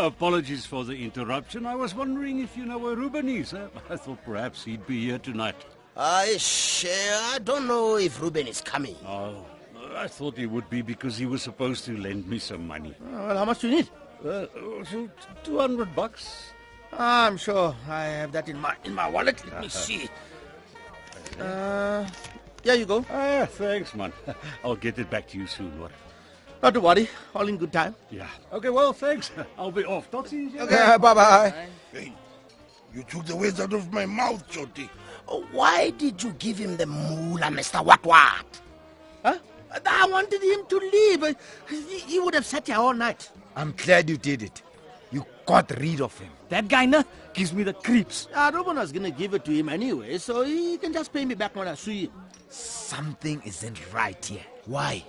Apologies for the interruption. I was wondering if you know where Ruben is. I thought perhaps he'd be here tonight. I don't know if Ruben is coming. Oh, I thought he would be because he was supposed to lend me some money. Well, how much do you need? $200. I'm sure I have that in my wallet. Let me see. Here you go. Thanks, man. I'll get it back to you soon, what? Not to worry. All in good time. Yeah. Okay, well, thanks. I'll be off. Talk to you. Okay, bye-bye. Hey, you took the words out of my mouth, Shorty. Why did you give him the moolah, Mr. What? Huh? I wanted him to leave. He would have sat here all night. I'm glad you did it. You got rid of him. That guy gives me the creeps. Ruben was going to give it to him anyway, so he can just pay me back when I see him. Something isn't right here. Why?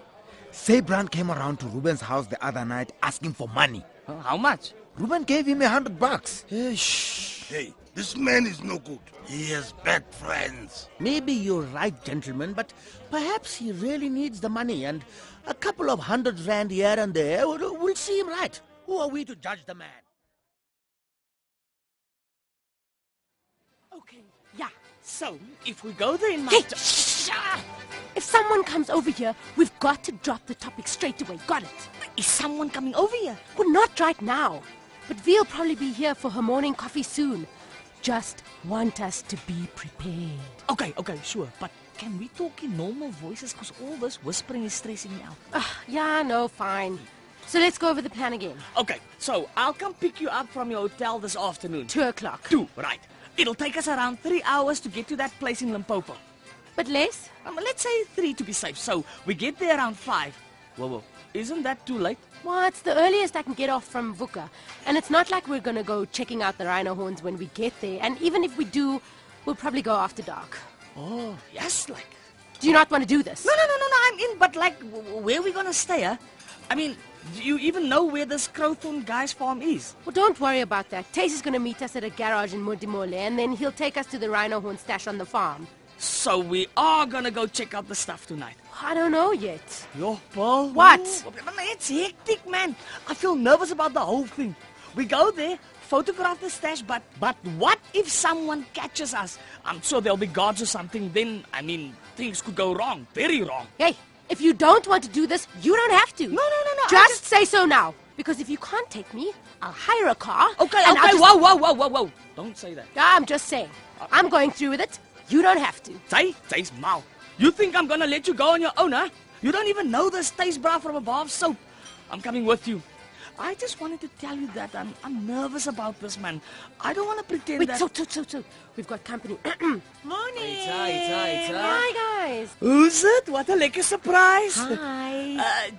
Sabran came around to Ruben's house the other night asking for money. How much? Ruben gave him $100. Shh. Hey, this man is no good. He has bad friends. Maybe you're right, gentlemen, but perhaps he really needs the money, and a couple of $100 here and there will see him right. Who are we to judge the man? Okay, yeah. So, if we go there in my... Hey, shh! If someone comes over here, we've got to drop the topic straight away. Got it? Is someone coming over here? Well, not right now. But Ve'll probably be here for her morning coffee soon. Just want us to be prepared. Okay, sure. But can we talk in normal voices? Because all this whispering is stressing me out. Yeah, no, fine. So let's go over the plan again. Okay, so I'll come pick you up from your hotel this afternoon. 2 o'clock. 2, right. It'll take us around 3 hours to get to that place in Limpopo. But less? Let's say 3 to be safe. So we get there around 5. Whoa. Isn't that too late? Well, it's the earliest I can get off from Vuka. And it's not like we're going to go checking out the rhino horns when we get there. And even if we do, we'll probably go after dark. Oh, yes, like... Do you not want to do this? No, I'm in. But, like, where are we going to stay, huh? I mean, do you even know where this Crowthorne guy's farm is? Well, don't worry about that. Tace is going to meet us at a garage in Modimole, and then he'll take us to the rhino horn stash on the farm. So we are going to go check out the stuff tonight? I don't know yet. Yo, Paul. What? It's hectic, man. I feel nervous about the whole thing. We go there, photograph the stash, but what if someone catches us? I'm sure there'll be guards or something. Then, I mean, things could go wrong. Very wrong. Hey, if you don't want to do this, you don't have to. No. Just say so now. Because if you can't take me, I'll hire a car. Okay. Whoa. Don't say that. I'm just saying. I'm going through with it. You don't have to. Say's mal. You think I'm gonna let you go on your own, huh? You don't even know this taste bra from a bar of soap. I'm coming with you. I just wanted to tell you that I'm nervous about this, man. I don't want to pretend that... Wait, so. We've got company. Morning. It's Hi, guys. Who's it? What a lekker surprise. Hi.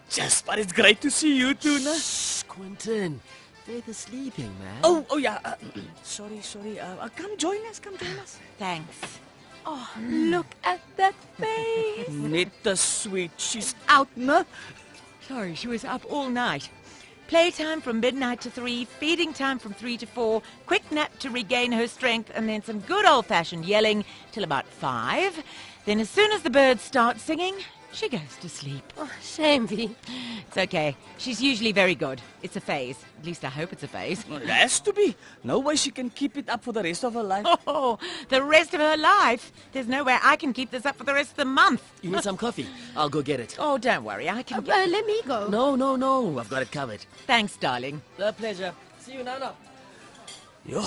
But it's great to see you too, nah? Shh, Quentin. They're sleeping, man. Oh, yeah. Sorry. Come join us. Thanks. Oh, look at that face. Netta sweet. She's out, nah? Sorry, she was up all night. Playtime from midnight to 3, feeding time from 3 to 4, quick nap to regain her strength, and then some good old-fashioned yelling till about 5. Then as soon as the birds start singing, she goes to sleep. Oh, shame, V. It's okay. She's usually very good. It's a phase. At least I hope it's a phase. Well, it has to be. No way she can keep it up for the rest of her life. Oh, the rest of her life? There's no way I can keep this up for the rest of the month. You need some coffee? I'll go get it. Oh, don't worry. I can get... Let me go. No. I've got it covered. Thanks, darling. A pleasure. See you, Nana. Yo,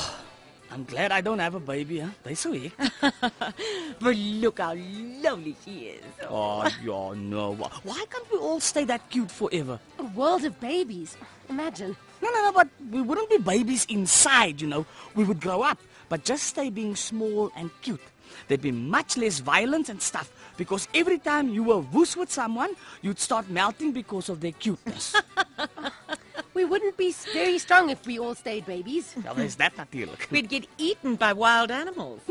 I'm glad I don't have a baby, huh? They so hick. But look how lovely she is. Oh, no. Why can't we all stay that cute forever? A world of babies. Imagine. No, but we wouldn't be babies inside, you know. We would grow up, but just stay being small and cute. There'd be much less violence and stuff, because every time you were woos with someone, you'd start melting because of their cuteness. We wouldn't be very strong if we all stayed babies. Well, there's that natuurlijk. We'd get eaten by wild animals.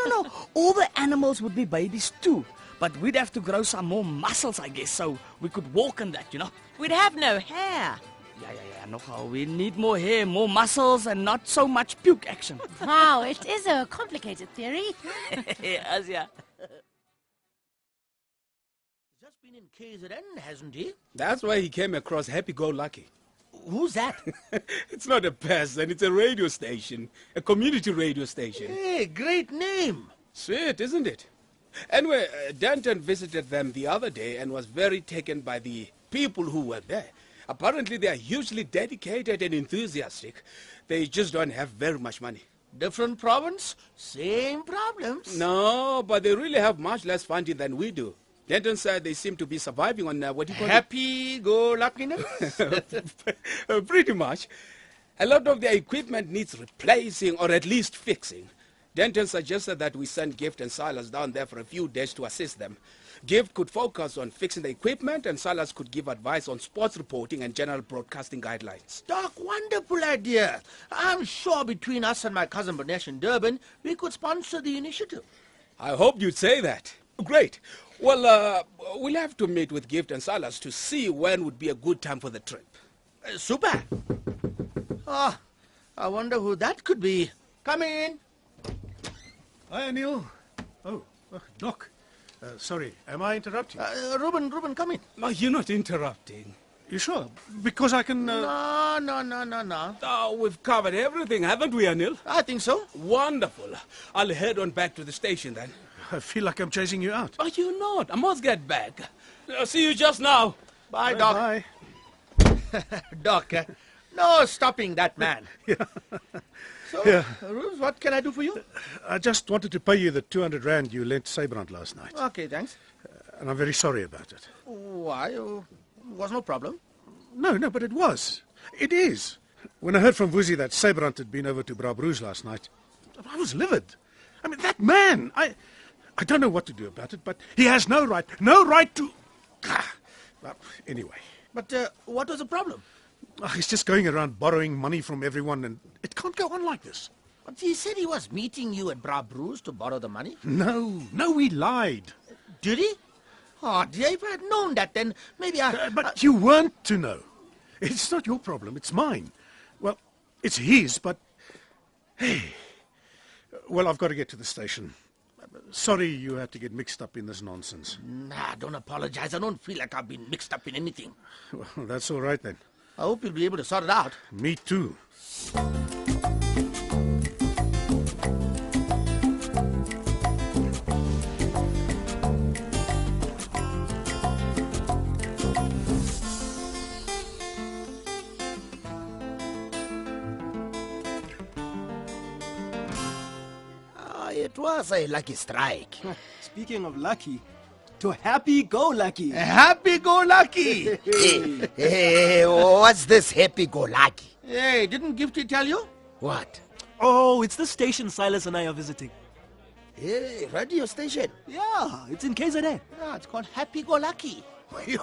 No. All the animals would be babies too. But we'd have to grow some more muscles, I guess, so we could walk and that, you know. We'd have no hair. Yeah, nogal. We need more hair, more muscles, and not so much puke action. Wow, it is a complicated theory. Yes, yeah. Just been in KZN, hasn't he? That's why he came across Happy-Go-Lucky. Who's that? It's not a person, it's a radio station. A community radio station. Hey, great name. Sweet, isn't it? Anyway, Danton visited them the other day and was very taken by the people who were there. Apparently, they are hugely dedicated and enthusiastic. They just don't have very much money. Different province, same problems. No, but they really have much less funding than we do. Denton said they seem to be surviving on what do you call it? Happy-go-luckiness? Pretty much. A lot of their equipment needs replacing or at least fixing. Denton suggested that we send Gift and Silas down there for a few days to assist them. Gift could focus on fixing the equipment, and Silas could give advice on sports reporting and general broadcasting guidelines. Doc, wonderful idea. I'm sure between us and my cousin Banesh in Durban, we could sponsor the initiative. I hoped you'd say that. Great. Well, we'll have to meet with Gift and Silas to see when would be a good time for the trip. Super. Ah, I wonder who that could be. Come in. Hi, Anil. Oh, Doc. Sorry, am I interrupting? Ruben, come in. No, you're not interrupting. You sure? Because I can... No. Oh, we've covered everything, haven't we, Anil? I think so. Wonderful. I'll head on back to the station then. I feel like I'm chasing you out. But you're not. I must get back. I'll see you just now. Bye, Doc. Bye. Doc, no stopping that man. So, Yeah. Rose, what can I do for you? I just wanted to pay you the 200 rand you lent Sabran last night. Okay, thanks. And I'm very sorry about it. Why? Was no problem. No, but it was. It is. When I heard from Vuzi that Sabran had been over to Brabrouge last night, I was livid. I mean, that man, I don't know what to do about it, but he has no right to... Well, anyway. But what was the problem? He's just going around borrowing money from everyone, and it can't go on like this. But he said he was meeting you at Brabrouge to borrow the money. No, he lied. Did he? Oh, dear, if I had known that, then maybe I... But you weren't to know. It's not your problem, it's mine. Well, it's his, but... Hey... Well, I've got to get to the station. Sorry you had to get mixed up in this nonsense. Nah, don't apologize. I don't feel like I've been mixed up in anything. Well, that's all right then. I hope you'll be able to sort it out. Me too. It was a lucky strike. Speaking of lucky, to happy-go-lucky. Happy-go-lucky! Hey, what's this happy-go-lucky? Hey, didn't Gifty tell you? What? Oh, it's the station Silas and I are visiting. Hey, radio station? Yeah, it's in KZN. Yeah, it's called Happy-go-lucky.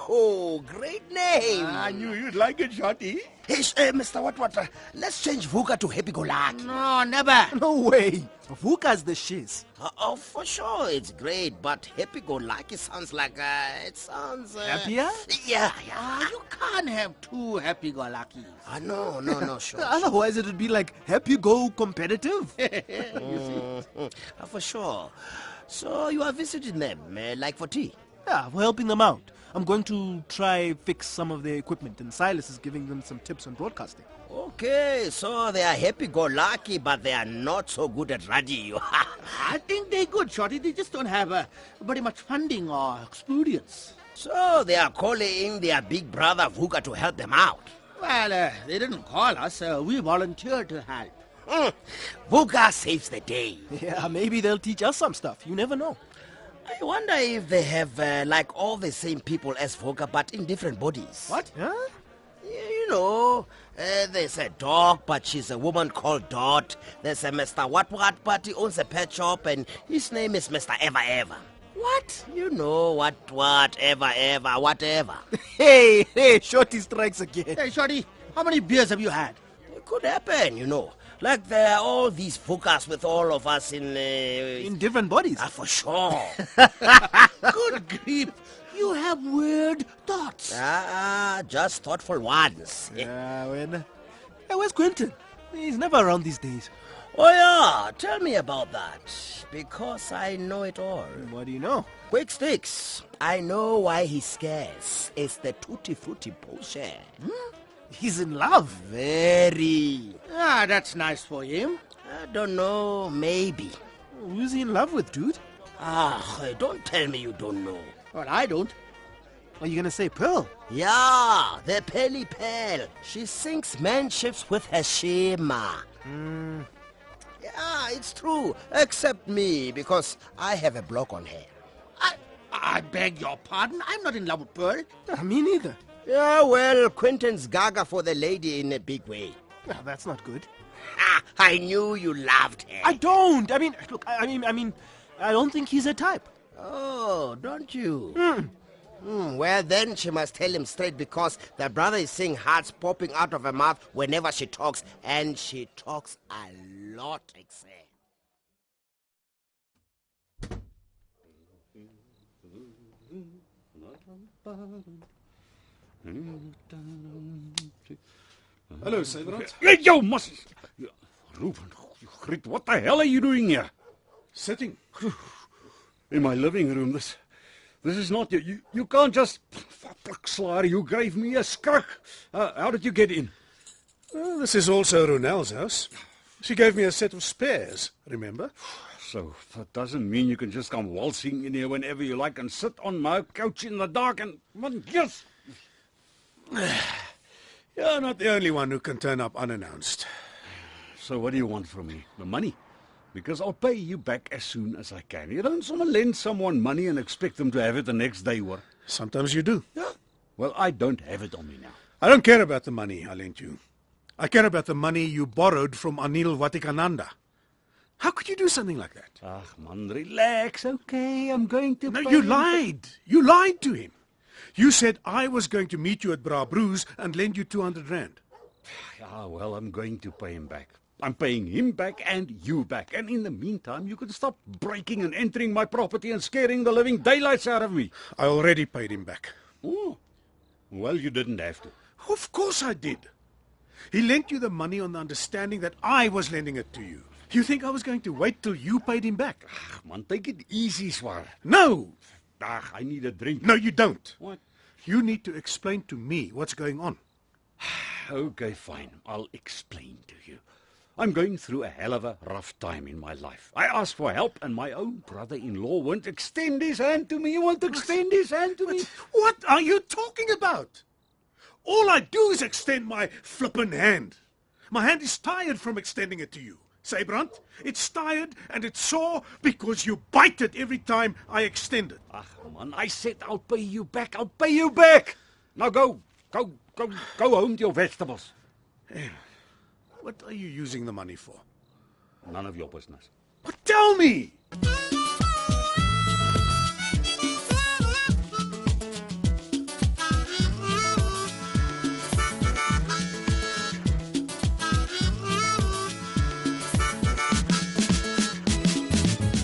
Oh, great name. I knew you'd like it, Shorty. Hey, Mr. What? Let's change Vuka to happy-go-lucky. No, never. No way. Vuka's the shiz. Oh, for sure, it's great, but happy-go-lucky sounds like, it sounds... Happier? Yeah. You can't have two happy-go-luckies. No, sure. Otherwise, it would be like happy-go-competitive. For sure. So, you are visiting them, like for tea? Yeah, we're helping them out. I'm going to try fix some of their equipment, and Silas is giving them some tips on broadcasting. Okay, so they are happy-go-lucky, but they are not so good at radio. I think they're good, Shorty. They just don't have very much funding or experience. So they are calling their big brother Vuka to help them out. Well, they didn't call us. We volunteered to help. Vuka saves the day. Yeah, maybe they'll teach us some stuff. You never know. I wonder if they have like all the same people as Vuka, but in different bodies. What? Huh? You know, there's a dog, but she's a woman called Dot. There's a Mr. What, but he owns a pet shop, and his name is Mr. Ever. What? You know, whatever. Hey, Shorty strikes again. Hey, Shorty, how many beers have you had? It could happen, you know. Like there are all these Vukas with all of us in different bodies. For sure. Good grief. You have weird thoughts. Just thoughtful ones. Yeah, when... Hey, where's Quentin? He's never around these days. Oh, yeah. Tell me about that. Because I know it all. What do you know? Quick sticks. I know why he's scarce. It's the Tutti Frutti potion. He's in love. Very. That's nice for him. I don't know. Maybe. Who's he in love with, dude? Don't tell me you don't know. Well, I don't. Are you going to say Pearl? Yeah, the Pearly Pearl. She sinks men's ships with her shima. Yeah, it's true. Except me, because I have a block on her. I beg your pardon. I'm not in love with Pearl. Me neither. Yeah, well, Quentin's gaga for the lady in a big way. Well, that's not good. I knew you loved her. I don't. I mean, look, I mean, I don't think he's a type. Oh, don't you? Well, then she must tell him straight, because the brother is seeing hearts popping out of her mouth whenever she talks, and she talks a lot, except. Hello, Sabran. Hey, you must... Ruben, Griet, what the hell are you doing here? Sitting. In my living room. This is not... You can't just... Slaar, you gave me a skrik. How did you get in? Well, this is also Ronel's house. She gave me a set of spares, remember? So that doesn't mean you can just come waltzing in here whenever you like and sit on my couch in the dark and... Yes! You're not the only one who can turn up unannounced. So what do you want from me? The money? Because I'll pay you back as soon as I can. You don't lend someone money and expect them to have it the next day, or... Sometimes you do. Yeah. Well, I don't have it on me now. I don't care about the money I lent you. I care about the money you borrowed from Anil Vatikananda. How could you do something like that? Ah, man, relax, okay? I'm going to No, pay you him lied. You lied to him. You said I was going to meet you at Bra Brews and lend you 200 rand. Ah, well, I'm going to pay him back. I'm paying him back and you back. And in the meantime, you can stop breaking and entering my property and scaring the living daylights out of me. I already paid him back. Oh, well, you didn't have to. Of course I did. He lent you the money on the understanding that I was lending it to you. You think I was going to wait till you paid him back? Ah, man, take it easy, Swar. No! Ah, I need a drink. No, you don't. What? You need to explain to me what's going on. Okay, fine. I'll explain to you. I'm going through a hell of a rough time in my life. I asked for help, and my own brother-in-law won't extend his hand to me. He won't extend his hand to me. What are you talking about? All I do is extend my flippin' hand. My hand is tired from extending it to you. Sabran, it's tired and it's sore because you bite it every time I extend it. Ah, man, I said I'll pay you back. I'll pay you back. Now go home to your vegetables. Hey, what are you using the money for? None of your business. But tell me!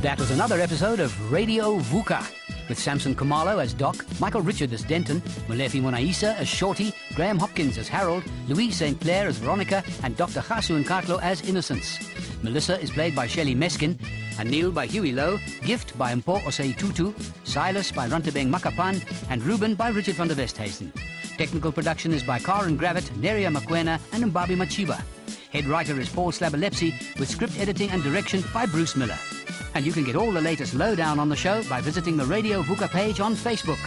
That was another episode of Radio Vuka, with Samson Khumalo as Doc, Michael Richard as Denton, Molefi Monaisa as Shorty, Graham Hopkins as Harold, Louise St. Clair as Veronica, and Dr. Khasu Nkatlo as Innocence. Melissa is played by Shelley Meskin, Anil by Huey Lowe, Gift by Mpo Osei Tutu, Silas by Rantebeng Makapan, and Ruben by Richard van der Westhuizen. Technical production is by Karen Gravett, Neria Makwena, and Mbabi Machiba. Head writer is Paul Slabolepsy, with script editing and direction by Bruce Miller. And you can get all the latest lowdown on the show by visiting the Radio Vuka page on Facebook.